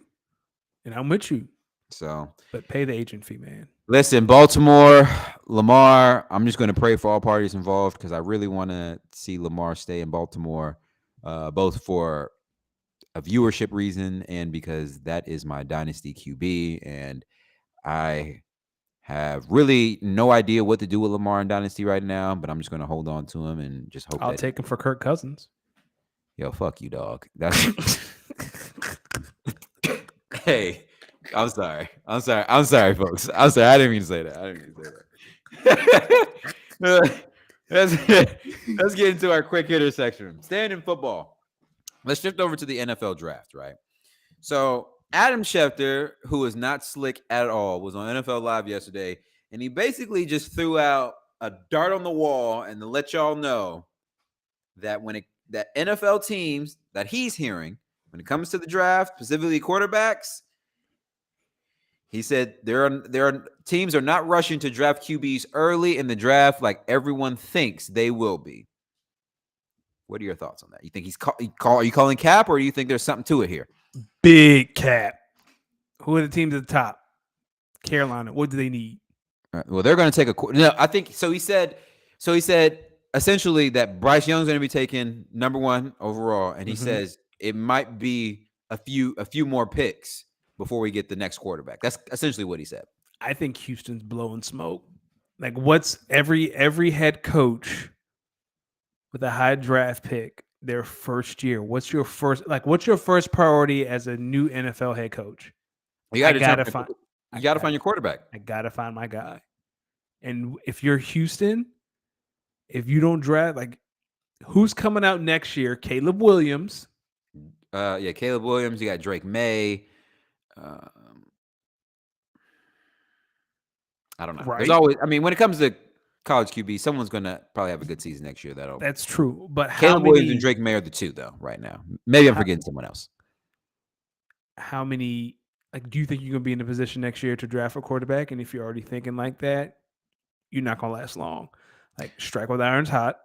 And I'm with you. So But pay the agent fee, man. listen, Baltimore, Lamar, I'm just going to pray for all parties involved because I really want to see Lamar stay in Baltimore, both for a viewership reason and because that is my dynasty QB. And I have really no idea what to do with Lamar in dynasty right now, but I'm just going to hold on to him and just hope I'll that, take him for Kirk Cousins. yo, fuck you, dog. That's, hey, I'm sorry. I'm sorry, folks. I'm sorry. I didn't mean to say that. I didn't mean to say that. let's get into our quick hitter section. Staying in football. Let's shift over to the NFL draft, right? So Adam Schefter, who is not slick at all, was on NFL Live yesterday, and he basically just threw out a dart on the wall and to let y'all know that that NFL teams that he's hearing when it comes to the draft, specifically quarterbacks, he said there are teams are not rushing to draft QBs early in the draft like everyone thinks they will be. What are your thoughts on that? You think are you calling cap, or do you think there's something to it here? Big cap. Who are the teams at the top? Carolina. What do they need? Well, they're going to take no. I think so. He said. essentially that Bryce Young's going to be taken number 1 overall, and he Mhm. says it might be a few more picks before we get the next quarterback. That's essentially what he said. I think Houston's blowing smoke. Like, what's every head coach with a high draft pick their first year? What's your first priority as a new NFL head coach? You got I to gotta determine. find You I got to got find your quarterback. I gotta find my guy. And if you're Houston, if you don't draft, like, who's coming out next year? Caleb Williams, Yeah, Caleb Williams. You got Drake May. Um, I don't know. There's right? always. I mean, when it comes to college QB, someone's gonna probably have a good season next year. That'll. That's true. But Caleb Williams and Drake May are the two though right now. Maybe I'm how, forgetting someone else. how many like do you think you're gonna be in a position next year to draft a quarterback? And if you're already thinking like that, you're not gonna last long. Like, strike with irons hot.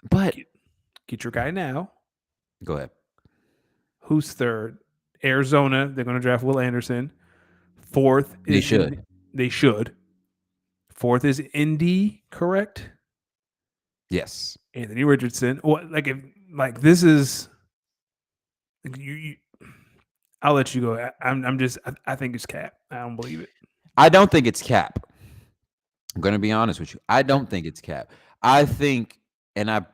But Get, get your guy now. go ahead. Who's third? Arizona. They're gonna draft Will Anderson. Fourth They is should. they should. Fourth is Indy, correct? Yes. Anthony Richardson. What like if like this is like, you I'll let you go. I'm just I think it's cap. I don't believe it. I don't think it's cap. I'm going to be honest with you. I don't think it's cap. I think, and I've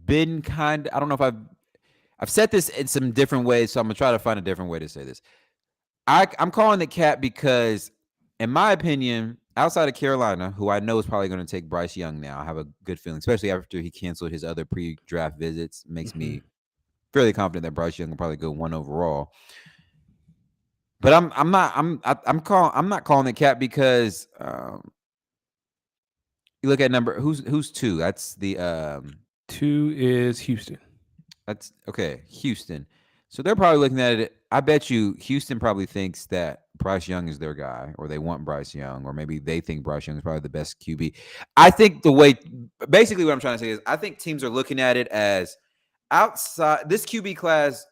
been I don't know if I've said this in some different ways, so I'm going to try to find a different way to say this. I'm calling it cap because, in my opinion, outside of Carolina, who I know is probably going to take Bryce Young now, I have a good feeling, especially after he canceled his other pre-draft visits. Makes me fairly confident that Bryce Young will probably go 1 overall. But I'm not calling it cap because you look at who's 2. That's the 2 is Houston. that's okay, Houston. So they're probably looking at it. I bet you Houston probably thinks that Bryce Young is their guy, or they want Bryce Young, or maybe they think Bryce Young is probably the best QB. I think basically what I'm trying to say is I think teams are looking at it as outside this QB class.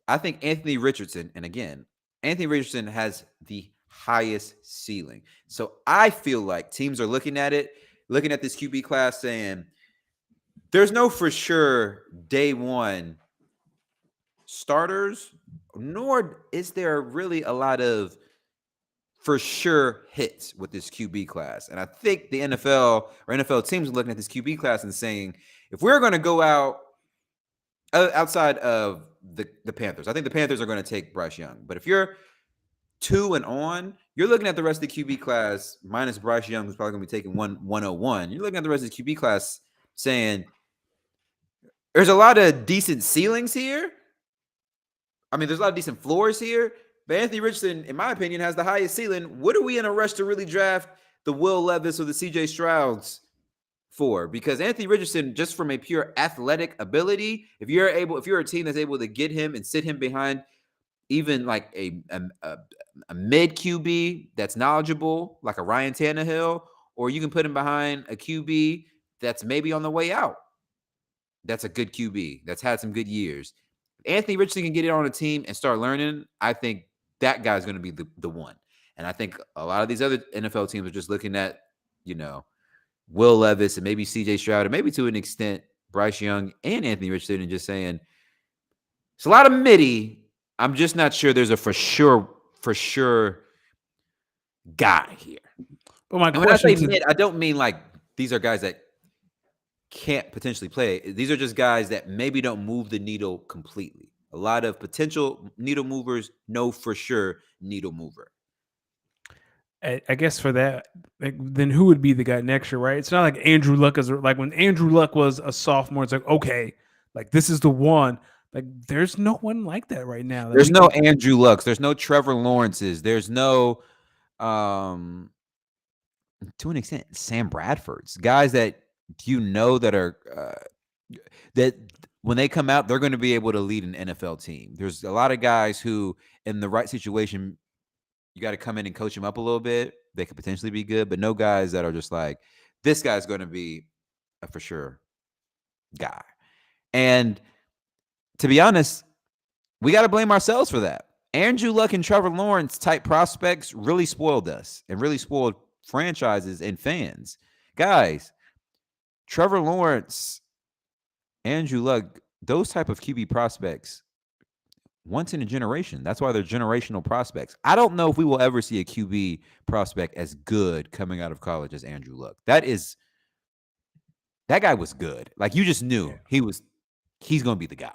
I think Anthony Richardson, and again, Anthony Richardson has the highest ceiling. So I feel like teams are looking at this QB class saying, there's no for sure day one starters, nor is there really a lot of for sure hits with this QB class. And I think the NFL teams are looking at this QB class and saying, if we're going to go outside of the Panthers, I think the Panthers are going to take Bryce Young. But if you're 2 and on, you're looking at the rest of the QB class minus Bryce Young, who's probably going to be taking 101. You're looking at the rest of the QB class saying there's a lot of decent ceilings here. I mean, there's a lot of decent floors here. But Anthony Richardson, in my opinion, has the highest ceiling. What are we in a rush to really draft the Will Levis or the CJ Strouds for? Because Anthony Richardson, just from a pure athletic ability, if you're a team that's able to get him and sit him behind even like a mid QB that's knowledgeable, like a Ryan Tannehill, or you can put him behind a QB that's maybe on the way out. That's a good QB that's had some good years. Anthony Richardson can get it on a team and start learning. I think that guy's going to be the one. And I think a lot of these other NFL teams are just looking at, Will Levis and maybe CJ Stroud, and maybe to an extent Bryce Young and Anthony Richardson, and just saying it's a lot of midi. I'm just not sure there's a for sure guy here. Well, my And when I question say mid, I don't mean like these are guys that can't potentially play. These are just guys that maybe don't move the needle completely. A lot of potential needle movers, no for sure needle mover. I guess for that, like, then who would be the guy next year, right? It's not like Andrew Luck is like when Andrew Luck was a sophomore. It's like, okay, like this is the one. Like, there's no one like that right now. There's no Andrew Lucks. There's no Trevor Lawrences. There's no, to an extent, Sam Bradfords. Guys that that are that when they come out, they're going to be able to lead an NFL team. There's a lot of guys who, in the right situation, you got to come in and coach them up a little bit. They could potentially be good, but no guys that are just like, this guy's going to be a for sure guy. And to be honest, we got to blame ourselves for that. Andrew Luck and Trevor Lawrence type prospects really spoiled us and really spoiled franchises and fans. Guys, Trevor Lawrence, Andrew Luck, those type of QB prospects, once in a generation. That's why they're generational prospects. I don't know if we will ever see a QB prospect as good coming out of college as Andrew Luck. That guy was good. Like you just Yeah. knew he's going to be the guy.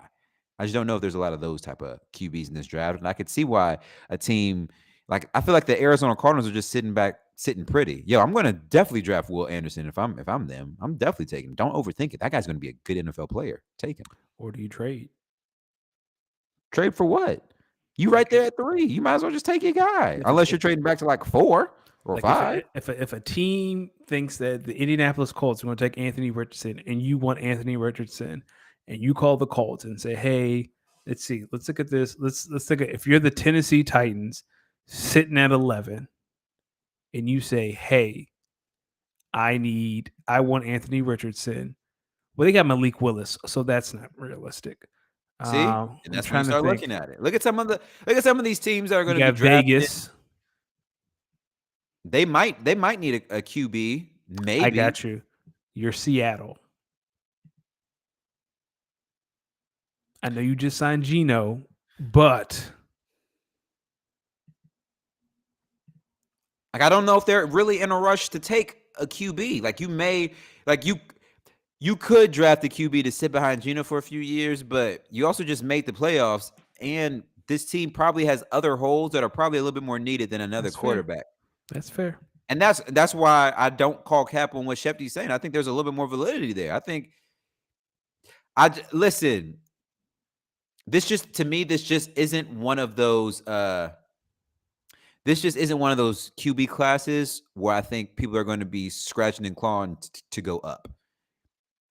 I just don't know if there's a lot of those type of QBs in this draft, and I could see why a team like I feel like the Arizona Cardinals are just sitting back, sitting pretty. Yo, I'm going to definitely draft Will Anderson if I'm them. I'm definitely taking him. Don't overthink it. That guy's going to be a good NFL player. Take him. Or do you trade? Trade for what? You right Like there at 3. You might as well just take your guy, if unless a, you're trading back to like 4 or like if 5. if a team thinks that the Indianapolis Colts are going to take Anthony Richardson and you want Anthony Richardson, and you call the Colts and say, "Hey, let's see, let's look at this. Let's look at if you're the Tennessee Titans sitting at 11, and you say, "Hey, I want Anthony Richardson." Well, they got Malik Willis, so that's not realistic. See, and I'm that's when you trying to start think. looking at it. Look at some of these teams that are You going to be got drafting. Vegas. They might need a QB, I maybe. got you. You're Seattle. I know you just signed Geno, but Like I don't know if they're really in a rush to take a QB. Like you could draft a QB to sit behind Gino for a few years, but you also just made the playoffs, and this team probably has other holes that are probably a little bit more needed than another that's fair. quarterback. That's fair. And that's why I don't call cap on what Shefty's saying. I think there's a little bit more validity there. I think listen. This just to me, this just isn't one of those. This just isn't one of those QB classes where I think people are going to be scratching and clawing to go up.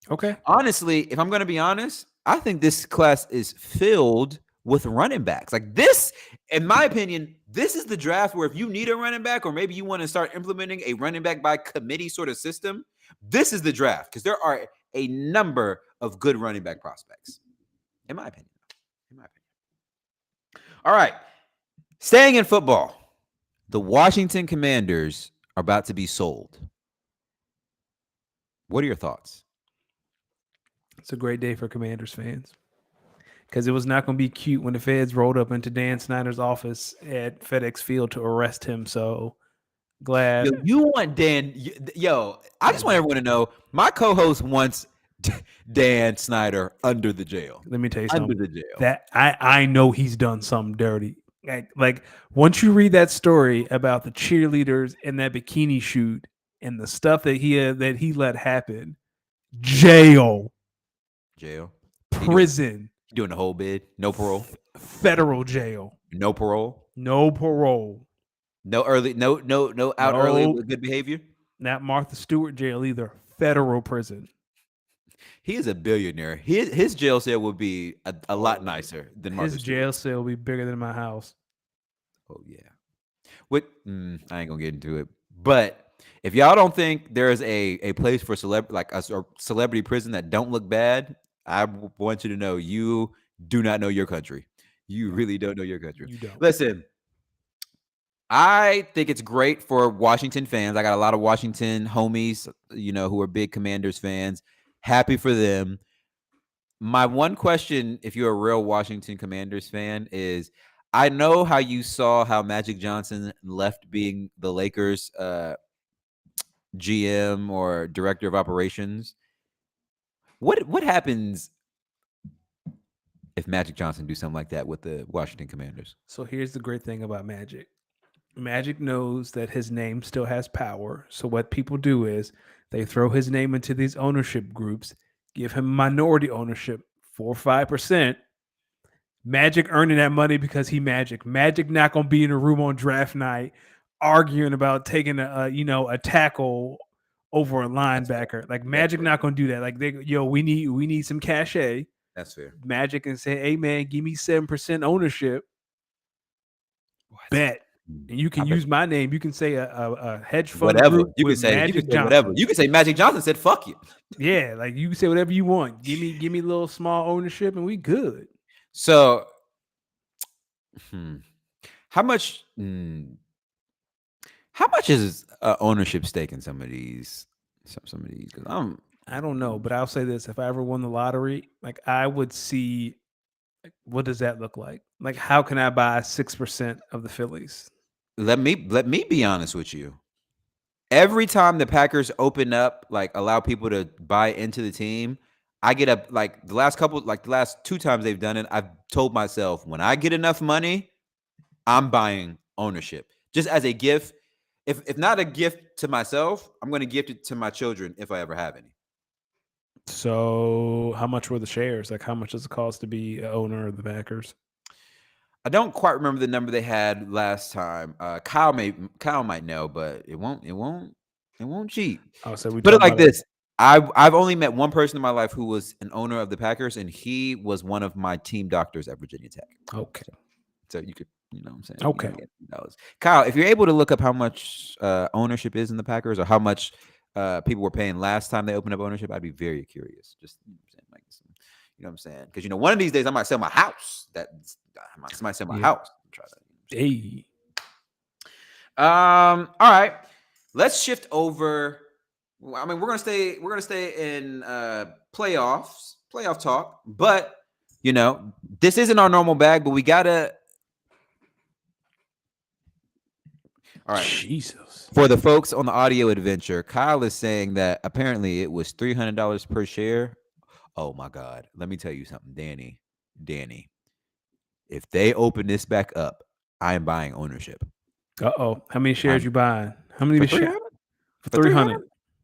Okay. Honestly, if I'm going to be honest, I think this class is filled with running backs. Like this, in my opinion, this is the draft where if you need a running back, or maybe you want to start implementing a running back by committee sort of system, this is the draft because there are a number of good running back prospects, in my opinion. In my opinion. All right, staying in football, the Washington Commanders are about to be sold. What are your thoughts? It's a great day for Commanders fans because it was not going to be cute when the feds rolled up into Dan Snyder's office at FedEx Field to arrest him. So Yo, glad. you want Dan? Yo, I just want everyone to know my co-host wants Dan Snyder under the jail. Let me tell you Under something. the jail. That I know he's done something dirty. Like once you read that story about the cheerleaders and that bikini shoot and the stuff that he let happen, jail, Jail. prison, He doing the whole bid. No parole. federal jail, No parole. no parole, No early. No out early no, with good behavior. not Martha Stewart jail either. Federal prison. He is a billionaire. His jail cell would be a lot Oh, nicer than his Martha jail Stewart's. cell will be bigger than my house. Oh yeah. What? I ain't gonna get into it. But if y'all don't think there is a place for celebrity prison that don't look bad, I want you to know you do not know your country. You really don't know your country. You don't. Listen, I think it's great for Washington fans. I got a lot of Washington homies, who are big Commanders fans. Happy for them. My one question, if you're a real Washington Commanders fan, is I know how you saw how Magic Johnson left being the Lakers GM or director of operations. What happens if Magic Johnson do something like that with the Washington Commanders? So here's the great thing about Magic. Magic knows that his name still has power. So what people do is they throw his name into these ownership groups, give him minority ownership, 4 or 5%. Magic earning that money because he Magic. Magic not gonna be in a room on draft night arguing about taking a tackle over a That's fair. linebacker. Like That's Magic fair. not gonna do that. Like we need some cachet. That's fair. Magic and say, hey man, give me 7% ownership. What? Bet. And you I can bet use my name. You can say a hedge fund whatever. group You can with say Magic whatever. Johnson. You can say Magic Johnson said fuck you. Yeah, like you can say whatever you want. Give me a little small ownership and we good. So how much how much is ownership stake in some of these? Some of these? Because I don't know, but I'll say this: if I ever won the lottery, like I would see, what does that look like? Like, how can I buy 6% of the Phillies? Let me be honest with you. Every time the Packers open up, like allow people to buy into the team, I get up like the last two times they've done it, I've told myself when I get enough money, I'm buying ownership. Just as a gift. If not a gift to myself, I'm gonna gift it to my children if I ever have any. So, how much were the shares? Like, how much does it cost to be a owner of the Packers? I don't quite remember the number they had last time. Kyle might know, but it won't cheat. Oh, so we Put it talking like about a this. I've only met one person in my life who was an owner of the Packers, and he was one of my team doctors at Virginia Tech. okay, So you could, what I'm saying, okay, get those. Kyle, if you're able to look up how much ownership is in the Packers or how much people were paying last time they opened up ownership, I'd be very curious. Just you know what I'm saying, because one of these days I might sell my house. I might sell my yeah, house. Try that. hey, All right. Let's shift over. I mean, we're gonna stay in playoff talk, but this isn't our normal bag. But we gotta. All right. Jesus, For the folks on the audio adventure, Kyle is saying that apparently it was $300 per share. Oh my God! Let me tell you something, Danny. If they open this back up, I am buying ownership. oh, how many shares I'm you buying? How for many three shares hundred. for For 300?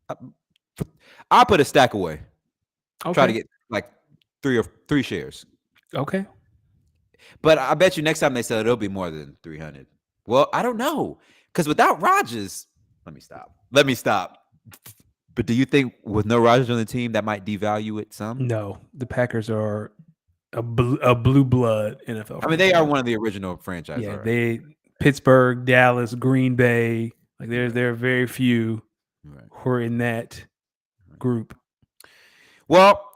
300, I'll put a stack away. Try to Okay, get like three shares. okay. But I bet you next time they sell it, it'll be more than 300. Well, I don't know. Because without Rodgers, let me stop. But do you think with no Rodgers on the team, that might devalue it some? No, the Packers are a blue blood NFL I mean, they are franchise. one of the original franchise Yeah, already. they Pittsburgh, Dallas, Green Bay. Like Right. there are very few Right. who are in that group. Well,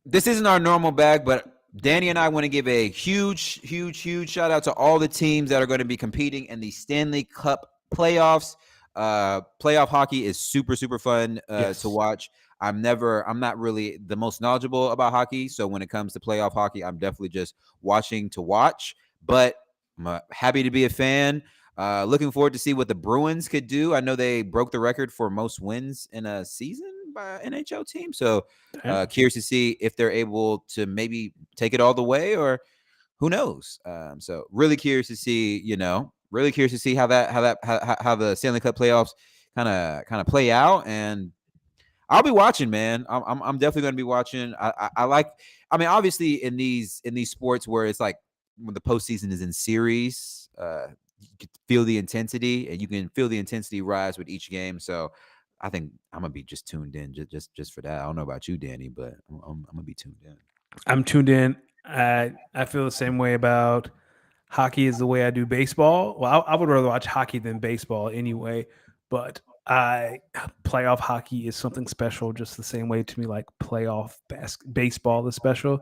this isn't our normal bag, but Danny and I want to give a huge, huge, huge shout out to all the teams that are going to be competing in the Stanley Cup playoffs. Playoff hockey is super, super fun to Yes, watch. I'm not really the most knowledgeable about hockey. So when it comes to playoff hockey, I'm definitely just watching to watch. But I'm happy to be a fan. Looking forward to see what the Bruins could do. I know they broke the record for most wins in a season by an NHL team. So damn. curious to see if they're able to maybe take it all the way, or who knows. So really curious to see how the Stanley Cup playoffs kind of play out, and I'll be watching, man. I'm definitely going to be watching. I like. I mean, obviously in these sports where it's like when the postseason is in series, you can feel the intensity, and you can feel the intensity rise with each game. So I think I'm gonna be just tuned in just for that. I don't know about you, Danny, but I'm gonna be tuned in. I'm tuned in. I feel the same way about hockey is the way I do baseball. Well, I would rather watch hockey than baseball anyway, but I playoff hockey is something special, just the same way to me like baseball is special.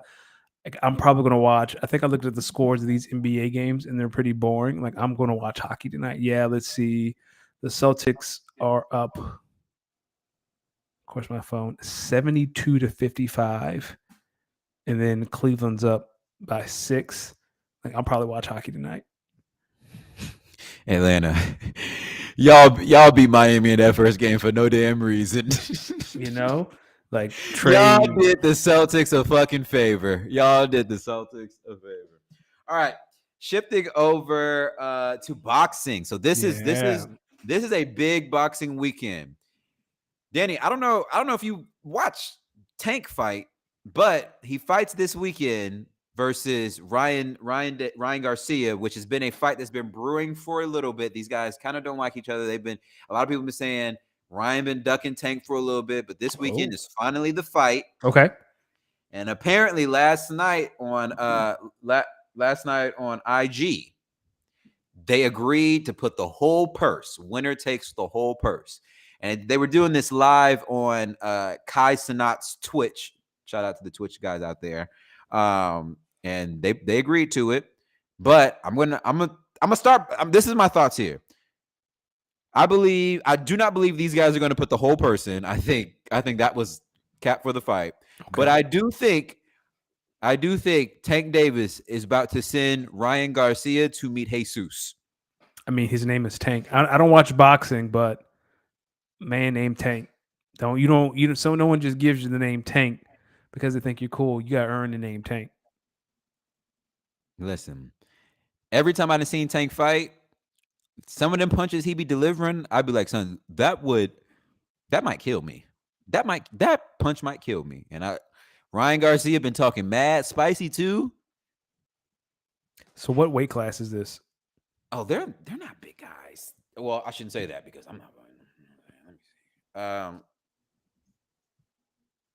Like I'm probably gonna watch. I think I looked at the scores of these NBA games and they're pretty boring. Like I'm gonna watch hockey tonight. Yeah, let's see. The Celtics are up. Of course, my phone 72-55, and then Cleveland's up by 6. Like I'll probably watch hockey tonight. Atlanta, y'all beat Miami in that first game for no damn reason. You know, like Y'all Trey. did the Celtics a fucking favor. Y'all did the Celtics a favor. All right, shifting over to boxing. So this is this Yeah. is this is a big boxing weekend. Danny, I don't know if you watch Tank fight, but he fights this weekend versus Ryan Garcia, which has been a fight that's been brewing for a little bit. These guys kind of don't like each other. A lot of people have been saying Ryan been ducking Tank for a little bit, but this weekend Oh. is finally the fight. Okay. And apparently last night on IG, they agreed to put the whole purse. Winner takes the whole purse. And they were doing this live on Kai Sanat's Twitch. Shout out to the Twitch guys out there. And they agreed to it. But I'm gonna start. This is my thoughts here. I do not believe these guys are going to put the whole purse in. I think cap for the fight. But Okay. I do think Tank Davis is about to send Ryan Garcia to meet Jesus. I mean, his name is Tank. I don't watch boxing, but man named Tank. You don't so no one just gives you the name Tank because they think you're cool. You gotta earn the name Tank. Listen, every time I done seen Tank fight, some of them punches he be delivering, I'd be like, son, that might kill me. That punch might kill me. And Ryan Garcia been talking mad spicy too. So what weight class is this? Oh, they're not big guys. Well, I shouldn't say that because I'm not. Let me see.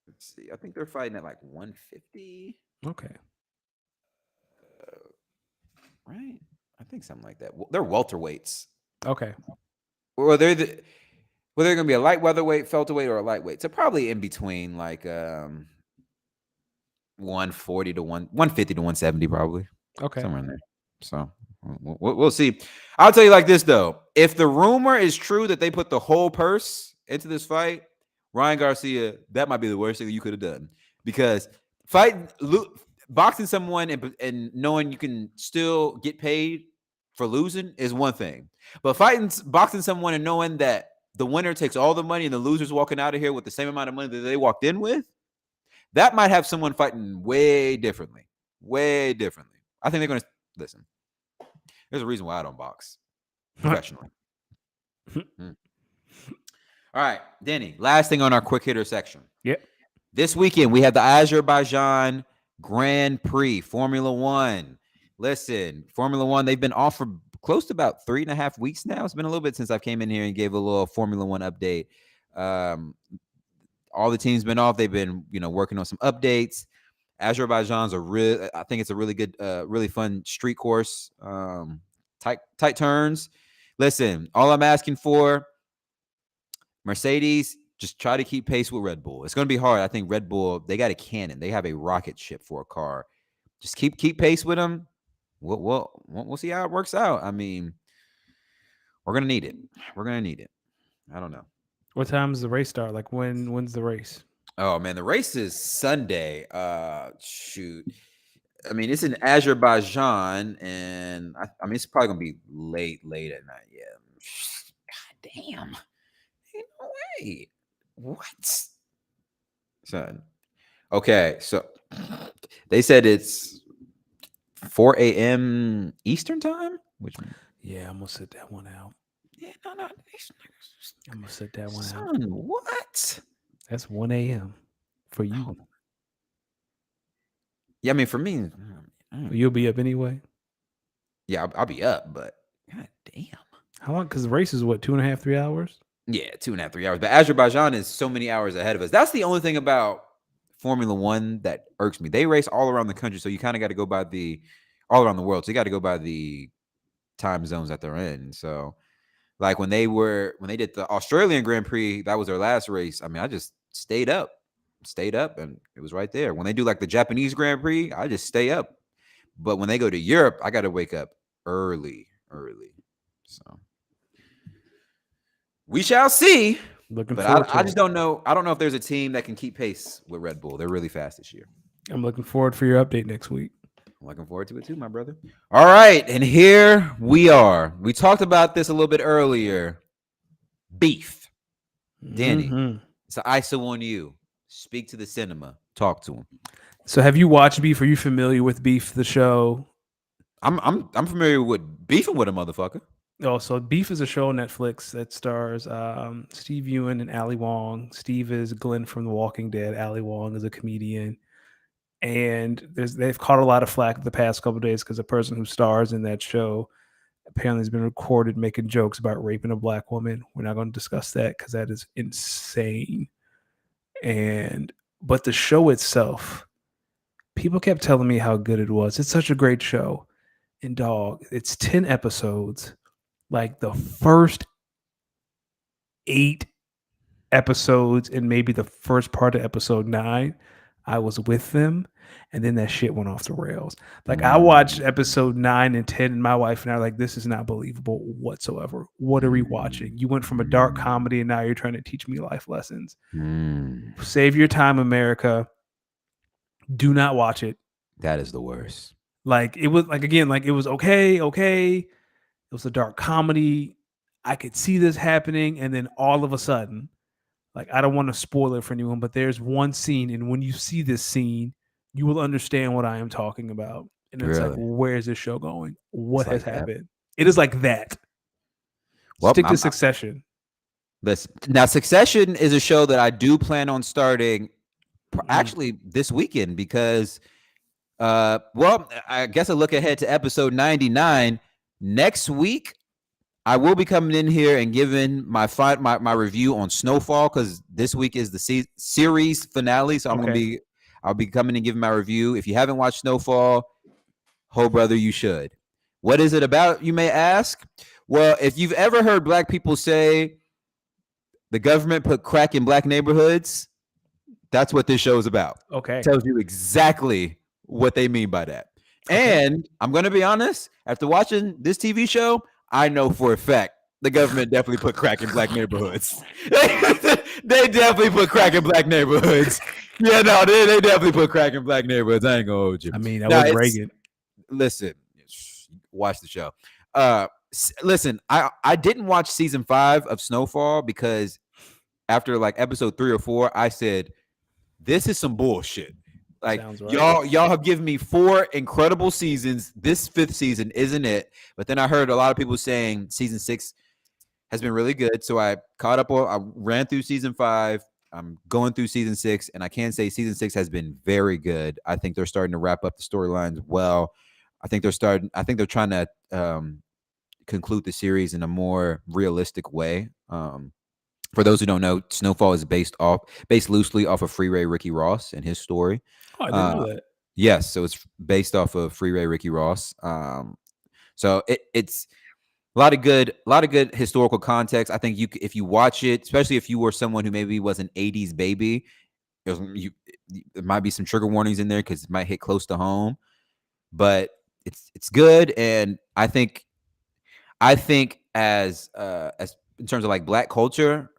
Let's see. I think they're fighting at like 150, Okay. right? I think something like that. They're welterweights. Okay. Or they're gonna be a light weatherweight, welterweight, or a lightweight. So probably in between, like 140 to 150 to 170, probably Okay. somewhere in there. So we'll see. I'll tell you like this though: if the rumor is true that they put the whole purse into this fight, Ryan Garcia, that might be the worst thing you could have done because fighting, boxing someone and knowing you can still get paid for losing is one thing, but boxing someone and knowing that the winner takes all the money and the loser's walking out of here with the same amount of money that they walked in with, that might have someone fighting way differently. Way differently. I think they're going to listen. There's a reason why I don't box professionally. Hmm. All right, Denny, last thing on our quick hitter section. Yep. This weekend, we have the Azerbaijan Grand Prix, Formula One. Listen, Formula One, they've been off for close to about 3.5 weeks now. It's been a little bit since I came in here and gave a little Formula One update. All the teams been off. They've been, working on some updates. Azerbaijan's I think it's a really good, really fun street course. Tight turns. Listen, all I'm asking for, Mercedes, just try to keep pace with Red Bull. It's going to be hard. I think Red Bull, they got a cannon. They have a rocket ship for a car. Just keep pace with them. We'll see how it works out. I mean, we're gonna need it. We're gonna need it. I don't know. What time does the race start? Like when's the race? Oh man, the race is Sunday. Shoot. I mean, it's in Azerbaijan, and I mean, it's probably gonna be late at night. Yeah. God damn. Ain't no way. What? Son. Okay, so they said it's 4 a.m. Eastern time, which Yeah, I'm gonna sit that one out. yeah, no, I'm gonna sit that one out. son, what? That's 1 a.m. for you. Oh, yeah, I mean, for me, You'll be up anyway. yeah, I'll be up, but god damn. How long? Because the race is what 2.5, 3 hours. Yeah, 2.5, 3 hours. But Azerbaijan is so many hours ahead of us. That's the only thing about Formula One that irks me. They race all around the country, so you kind of got to go by all around the world. So you got to go by the time zones that they're in. So, like when they did the Australian Grand Prix, that was their last race. I mean, I just stayed up, and it was right there. When they do like the Japanese Grand Prix, I just stay up. But when they go to Europe, I got to wake up early. So we shall see. Looking But forward to I it. just don't know. I don't know if there's a team that can keep pace with Red Bull. They're really fast this year. I'm looking forward for your update next week. I'm looking forward to it too, my brother. All right, and here we are. We talked about this a little bit earlier. Beef. Danny, Mhm. it's an ISO on you. Speak to the cinema. Talk to him. So, have you watched Beef? Are you familiar with Beef, the show? I'm familiar with beefing with a motherfucker. Oh, so Beef is a show on Netflix that stars Steve Ewan and Ali Wong. Steve is Glenn from The Walking Dead. Ali Wong is a comedian, and they've caught a lot of flack the past couple of days because the person who stars in that show apparently has been recorded making jokes about raping a black woman. We're not going to discuss that because that is insane. But the show itself, people kept telling me how good it was. It's such a great show. And dog, it's 10 episodes. Like the first 8 episodes and maybe the first part of episode 9, I was with them, and then that shit went off the rails. Like I watched episode 9 and 10, and my wife and I are like, this is not believable whatsoever. What are we watching? You went from a dark comedy, and now you're trying to teach me life lessons. Save your time, America. Do not watch it. That is the worst. Like it was like again, like it was okay. It was a dark comedy. I could see this happening, and then all of a sudden, like I don't want to spoil it for anyone, but there's one scene, and when you see this scene, you will understand what I am talking about. And it's like, Really? where is this show going? What It's has like that? happened? It is like that. Well, Stick to Succession. now Succession is a show that I do plan on starting actually this weekend because well, I guess I look ahead to episode 99 next week. I will be coming in here and giving my review on Snowfall because this week is the series finale. So I'll be coming and giving my review. If you haven't watched Snowfall, oh brother, you should. What is it about, you may ask? Well, if you've ever heard black people say the government put crack in black neighborhoods, that's what this show is about. Okay. It tells you exactly what they mean by that. Okay. And I'm going to be honest, after watching this TV show, I know for a fact the government definitely put crack in black neighborhoods. They definitely put crack in black neighborhoods. Yeah, no, they definitely put crack in black neighborhoods. I ain't going to hold you. I mean, that was Reagan. Listen, watch the show. Listen, I didn't watch season 5 of Snowfall because after like episode 3 or 4, I said, this is some bullshit. Like right. y'all have given me 4 incredible seasons. This 5th season isn't it. But then I heard a lot of people saying season 6 has been really good. So I caught up I ran through season 5. I'm going through season 6, and I can say season 6 has been very good. I think they're starting to wrap up the storylines well. I think they're trying to conclude the series in a more realistic way. For those who don't know, Snowfall is based loosely off of Free Ray Ricky Ross and his story. Oh, I didn't know that. Yes, so it's based off of Free Ray Ricky Ross. So it's a lot of good historical context. I think if you watch it, especially if you were someone who maybe was an 80s baby, there might be some trigger warnings in there because it might hit close to home. But it's good, and I think as in terms of like black culture,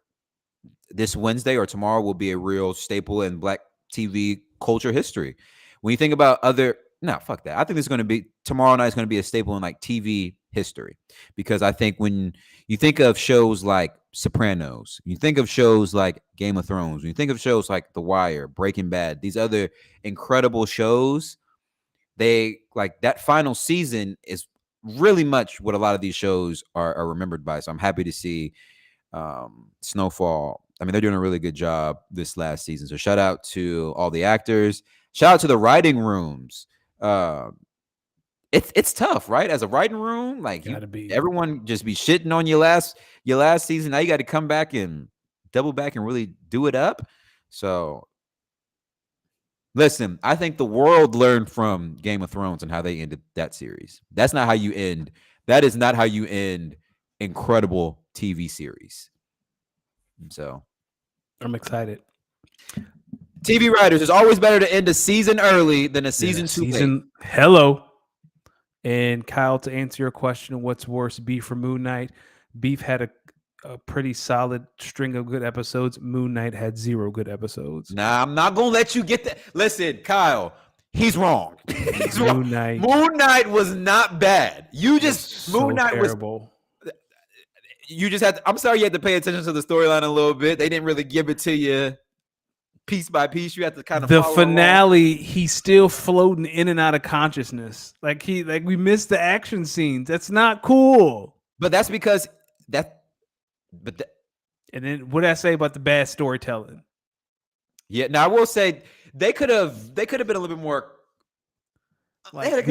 this Wednesday or tomorrow will be a real staple in black TV culture history. When you think about fuck that. I think tomorrow night is going to be a staple in like TV history, because I think when you think of shows like Sopranos, you think of shows like Game of Thrones, when you think of shows like The Wire, Breaking Bad, these other incredible shows, they like that final season is really much what a lot of these shows are remembered by. So I'm happy to see Snowfall. I mean, they're doing a really good job this last season. So shout out to all the actors. Shout out to the writing rooms. It's tough, right? As a writing room, like everyone just be shitting on your last season. Now you got to come back and double back and really do it up. So listen, I think the world learned from Game of Thrones and how they ended that series. That's not how you end. That is not how you end incredible TV series. So I'm excited. TV writers, it's always better to end a season early than a season too late. Hello. And Kyle, to answer your question, what's worse, Beef or Moon Knight? Beef had a pretty solid string of good episodes. Moon Knight had 0 good episodes. Nah, I'm not gonna let you get that. Listen, Kyle, he's wrong. He's wrong. Moon Knight was not bad. Moon Knight terrible. You just had to, I'm sorry you had to pay attention to the storyline a little bit. They didn't really give it to you piece by piece. You have to kind of the finale along. He's still floating in and out of consciousness. Like we missed the action scenes. That's not cool. But that's because and then what did I say about the bad storytelling? Yeah, now I will say they could have been a little bit more. Like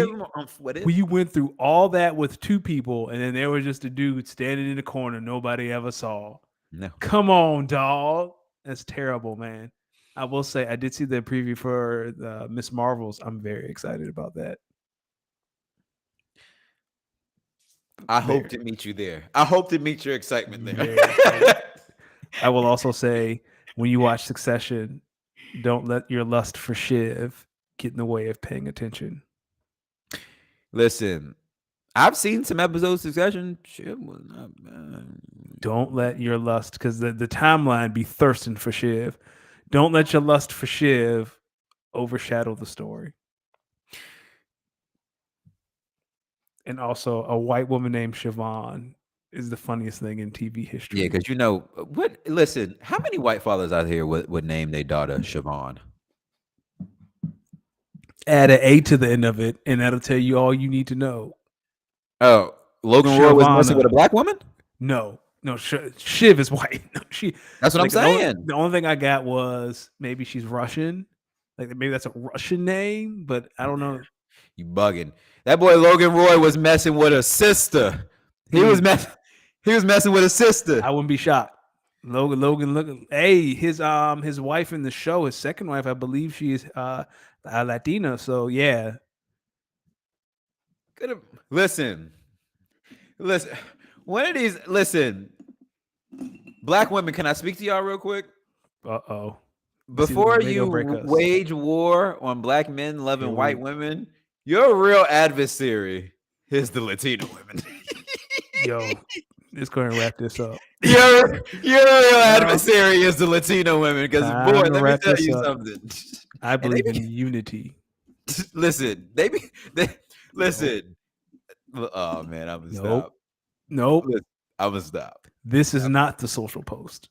we went through all that with 2 people, and then there was just a dude standing in the corner nobody ever saw. No, come on, dog. That's terrible, man. I will say I did see the preview for the Miss Marvels. I'm very excited about that. I hope to meet you there. I hope to meet your excitement there. I will also say, when you watch Succession, Don't let your lust for Shiv get in the way of paying attention. Listen, I've seen some episodes of Succession. Shit was not bad. Don't let your lust, because the timeline be thirsting for Shiv. Don't let your lust for Shiv overshadow the story. And also, a white woman named Siobhan is the funniest thing in TV history. Yeah, because you know what? Listen, how many white fathers out here would name their daughter Siobhan? Add an A to the end of it, and that'll tell you all you need to know. Oh, Logan Roy was messing with a Shavana. black woman? No, Shiv is white. No, That's what I'm like saying. the only thing I got was maybe she's Russian. Like maybe that's a Russian name, but I don't know. You bugging. That boy Logan Roy was messing with a sister. He was messing with a sister. I wouldn't be shocked. Logan, look. Hey, his wife in the show, his second wife, I believe she is Latina. So yeah. Listen. One of these. Listen, black women. Can I speak to y'all real quick? Uh-oh. Before you wage war on black men loving white women, your real adversary is the Latino women. Yo, let's go ahead and wrap this up. Your real adversary is the Latino women, because boy, let me tell you something. I believe in unity. Listen, listen. Oh man, I'm gonna stop. Nope. I'm gonna stop. This is not the social post.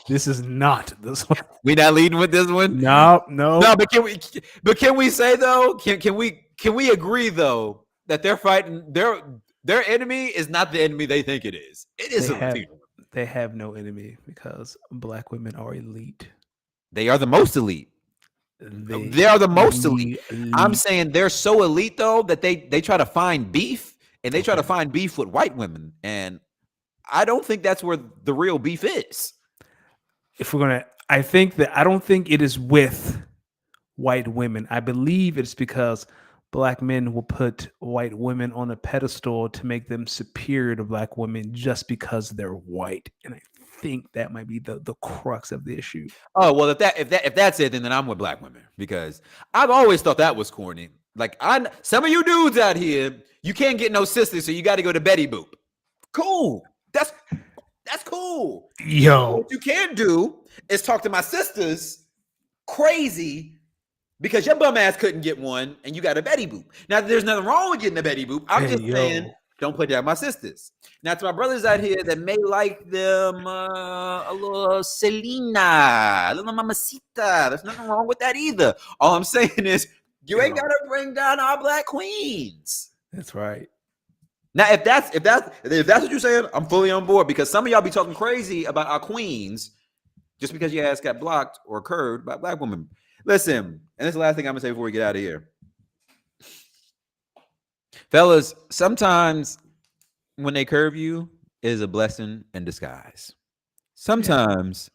This is not the. We not leading with this one. No. But can we say though? Can we agree though that they're fighting their enemy is not the enemy they think it is. It is a Latino. They have no enemy because black women are elite. They are the most elite. They are the most elite. I'm saying they're so elite though that they try to find beef, and they try to find beef with white women, and I don't think that's where the real beef is. If we're gonna, I don't think it is with white women. I believe it's because black men will put white women on a pedestal to make them superior to black women just because they're white, and I think that might be the crux of the issue. Oh well, if that's it, then I'm with black women, because I've always thought that was corny. Like some of you dudes out here, you can't get no sisters, so you got to go to Betty Boop. Cool, that's cool. Yo, what you can do is talk to my sisters crazy because your bum ass couldn't get one, and you got a Betty Boop. Now, there's nothing wrong with getting a Betty Boop. I'm just saying, don't play down my sisters. Now, to my brothers out here that may like them a little Selena, a little Mamacita, there's nothing wrong with that either. All I'm saying is, you ain't gotta bring down our black queens. That's right. Now, if that's what you're saying, I'm fully on board, because some of y'all be talking crazy about our queens just because your ass got blocked or curved by black women. Listen, and this is the last thing I'm gonna say before we get out of here. Fellas, sometimes when they curve you, it is a blessing in disguise. Sometimes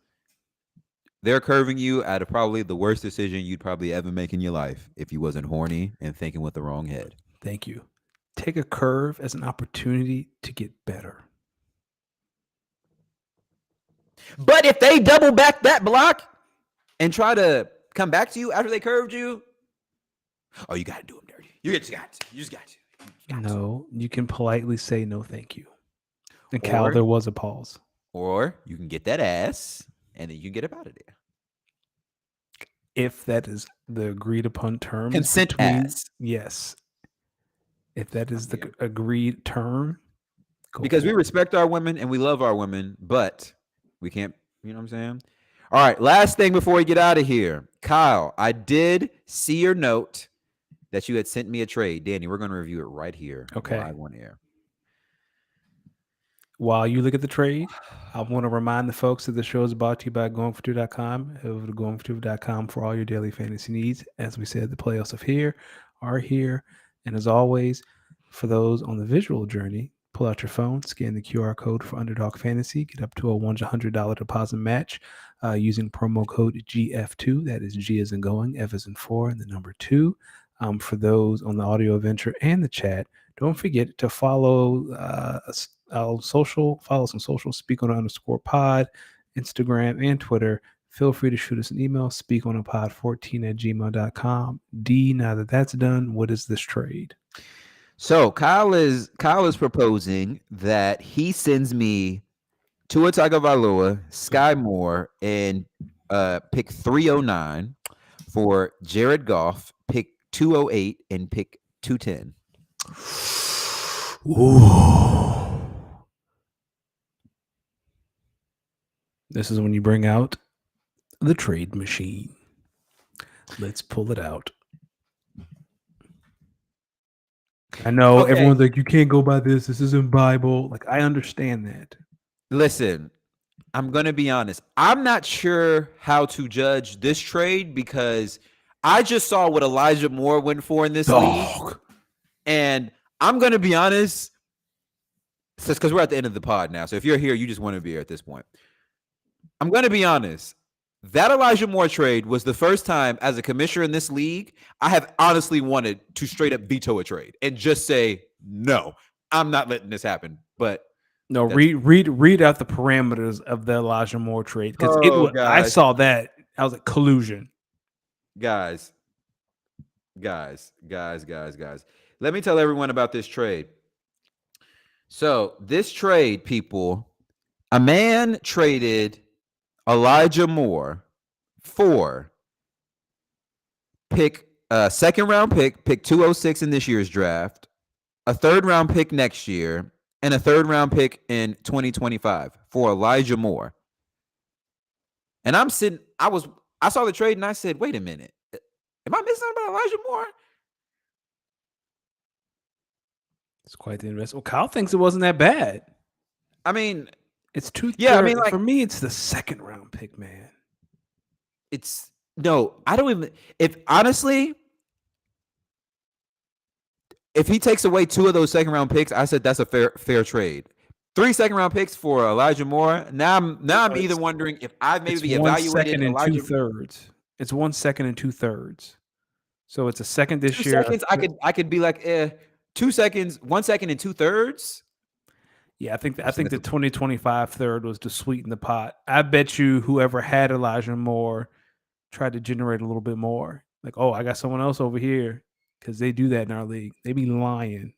they're curving you out of probably the worst decision you'd probably ever make in your life if you wasn't horny and thinking with the wrong head. Thank you. Take a curve as an opportunity to get better. But if they double back that block and try to come back to you after they curved you, oh, you got to do them dirty. You just got to. No, you can politely say no, thank you. And Cal, there was a pause. Or you can get that ass and then you get up out of there. If that is the agreed upon terms. Consent ass. Yes. If that is the agreed term. Because we respect our women and we love our women, but we can't, you know what I'm saying? All right, last thing before we get out of here. Kyle, I did see your note that you had sent me a trade. Danny, we're going to review it right here. Okay. Live on air. While you look at the trade, I want to remind the folks that the show is brought to you by goingfortwo.com. Head over to goingfortwo.com for all your daily fantasy needs. As we said, the playoffs are here. And as always, for those on the visual journey, pull out your phone, scan the QR code for Underdog Fantasy, get up to a $100 deposit match using promo code GF2. That is G as in going, F as in 4, and the number 2. For those on the audio adventure and the chat, don't forget to follow our social, follow some social, Speak On _pod, Instagram and Twitter, feel free to shoot us an email, speakonapod14@gmail.com. D, now that that's done, what is this trade? So Kyle is proposing that he sends me Tua Tagovailoa, Sky Moore, and pick 309 for Jared Goff, pick 208, and pick 210. Ooh. This is when you bring out the trade machine. Let's pull it out. I know everyone's like, you can't go by this. This isn't Bible. Like, I understand that. Listen, I'm going to be honest. I'm not sure how to judge this trade because I just saw what Elijah Moore went for in this league. And I'm going to be honest, because we're at the end of the pod now. So if you're here, you just want to be here at this point. I'm going to be honest. That Elijah Moore trade was the first time as a commissioner in this league I have honestly wanted to straight up veto a trade and just say, no, I'm not letting this happen. But no, read out the parameters of the Elijah Moore trade, because I saw that. I was like, collusion. Guys. Let me tell everyone about this trade. So this trade, people, a man traded Elijah Moore for second round pick 206 in this year's draft, a third round pick next year, and a third round pick in 2025 for Elijah Moore. And I saw the trade and I said, wait a minute. Am I missing about Elijah Moore? It's quite the investment. Well, Kyle thinks it wasn't that bad. I mean, it's for me, it's the second round pick, man. I don't even, if he takes away 2 of those second round picks, I said that's a fair trade. 3 second round picks for Elijah Moore. Now I'm either wondering if I maybe evaluated Elijah. 2/3. It's 1 second and 2/3. So it's a second this year. 2 seconds, I could be like 2 seconds, 1 second and 2/3. Yeah, I think the 2025 third was to sweeten the pot. I bet you whoever had Elijah Moore tried to generate a little bit more. Like, oh, I got someone else over here, because they do that in our league. They be lying.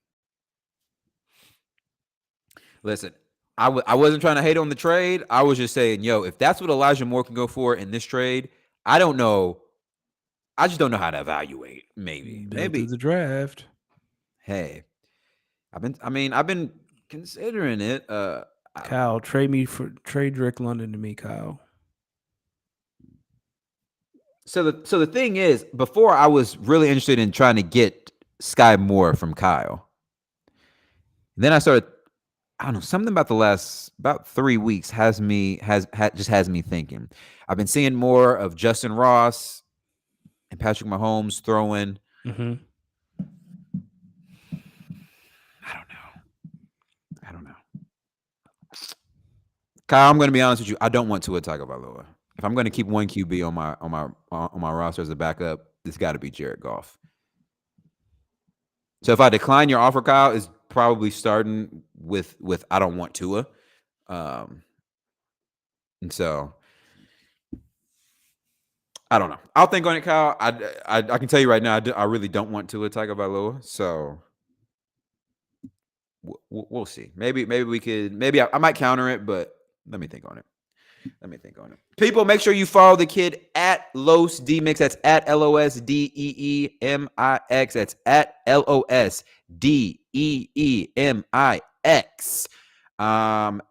Listen, I wasn't trying to hate on the trade. I was just saying, yo, if that's what Elijah Moore can go for in this trade, I don't know. I just don't know how to evaluate. Maybe the draft. Hey, I've been considering it. Kyle, trade Drake London to me, Kyle. So the thing is, before I was really interested in trying to get Sky Moore from Kyle. And then I started, I don't know, something about the last about 3 weeks has me thinking. I've been seeing more of Justin Ross and Patrick Mahomes throwing. Mm-hmm. I don't know. Kyle, I'm going to be honest with you. I don't want Tua Tagovailoa. If I'm going to keep one QB on my roster as a backup, it's got to be Jared Goff. So if I decline your offer, Kyle, is probably starting with I don't want Tua. And so I don't know. I'll think on it, Kyle. I can tell you right now, I really don't want Tua Tagovailoa. So we'll see. Maybe we could. Maybe I might counter it, but let me think on it. People, make sure you follow the kid at Los Demix. That's at LOSDEEMIX. That's at LOSDEEMIX.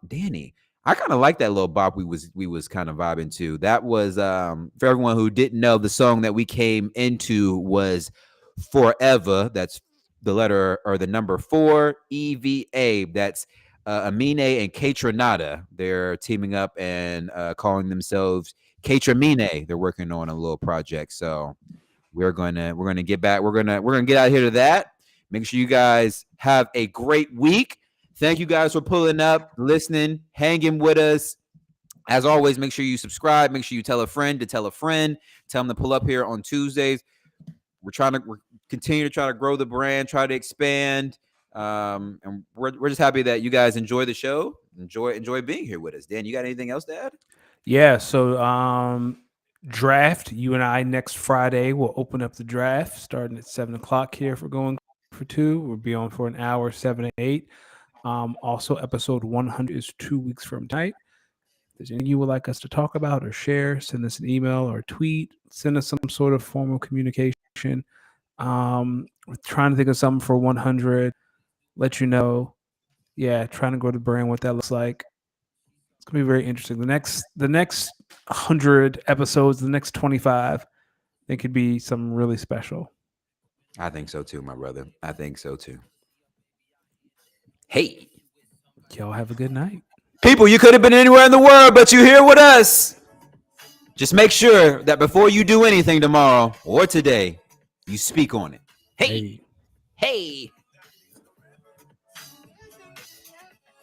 Danny, I kind of like that little bop we was kind of vibing to. That was for everyone who didn't know, the song that we came into was Forever. That's the letter or the number 4 EVA. That's Amine and Katranada. They're teaming up and calling themselves Katramine. They're working on a little project. So we're gonna get back. We're gonna get out here to that. Make sure you guys have a great week. Thank you guys for pulling up, listening, hanging with us. As always, make sure you subscribe. Make sure you tell a friend to tell a friend. Tell them to pull up here on Tuesdays. We're continue to try to grow the brand, try to expand. And we're just happy that you guys enjoy the show. Enjoy being here with us. Dan, you got anything else to add? Yeah, so draft, you and I next Friday will open up the draft starting at 7 o'clock here for going for two. We'll be on for an hour, 7 to 8. Also, episode 100 is 2 weeks from tonight. If there's anything you would like us to talk about or share, send us an email or tweet, send us some sort of formal communication. We're trying to think of something for 100, let you know. Yeah, trying to grow the brand, what that looks like. It's gonna be very interesting. The next 100 episodes, the next 25, they could be something really special. I think so too, my brother. I think so too. Hey, Y'all have a good night. people, you could have been anywhere in the world, but you're here with us. Just make sure that before you do anything tomorrow or today, you speak on it. Hey, Hey. hey.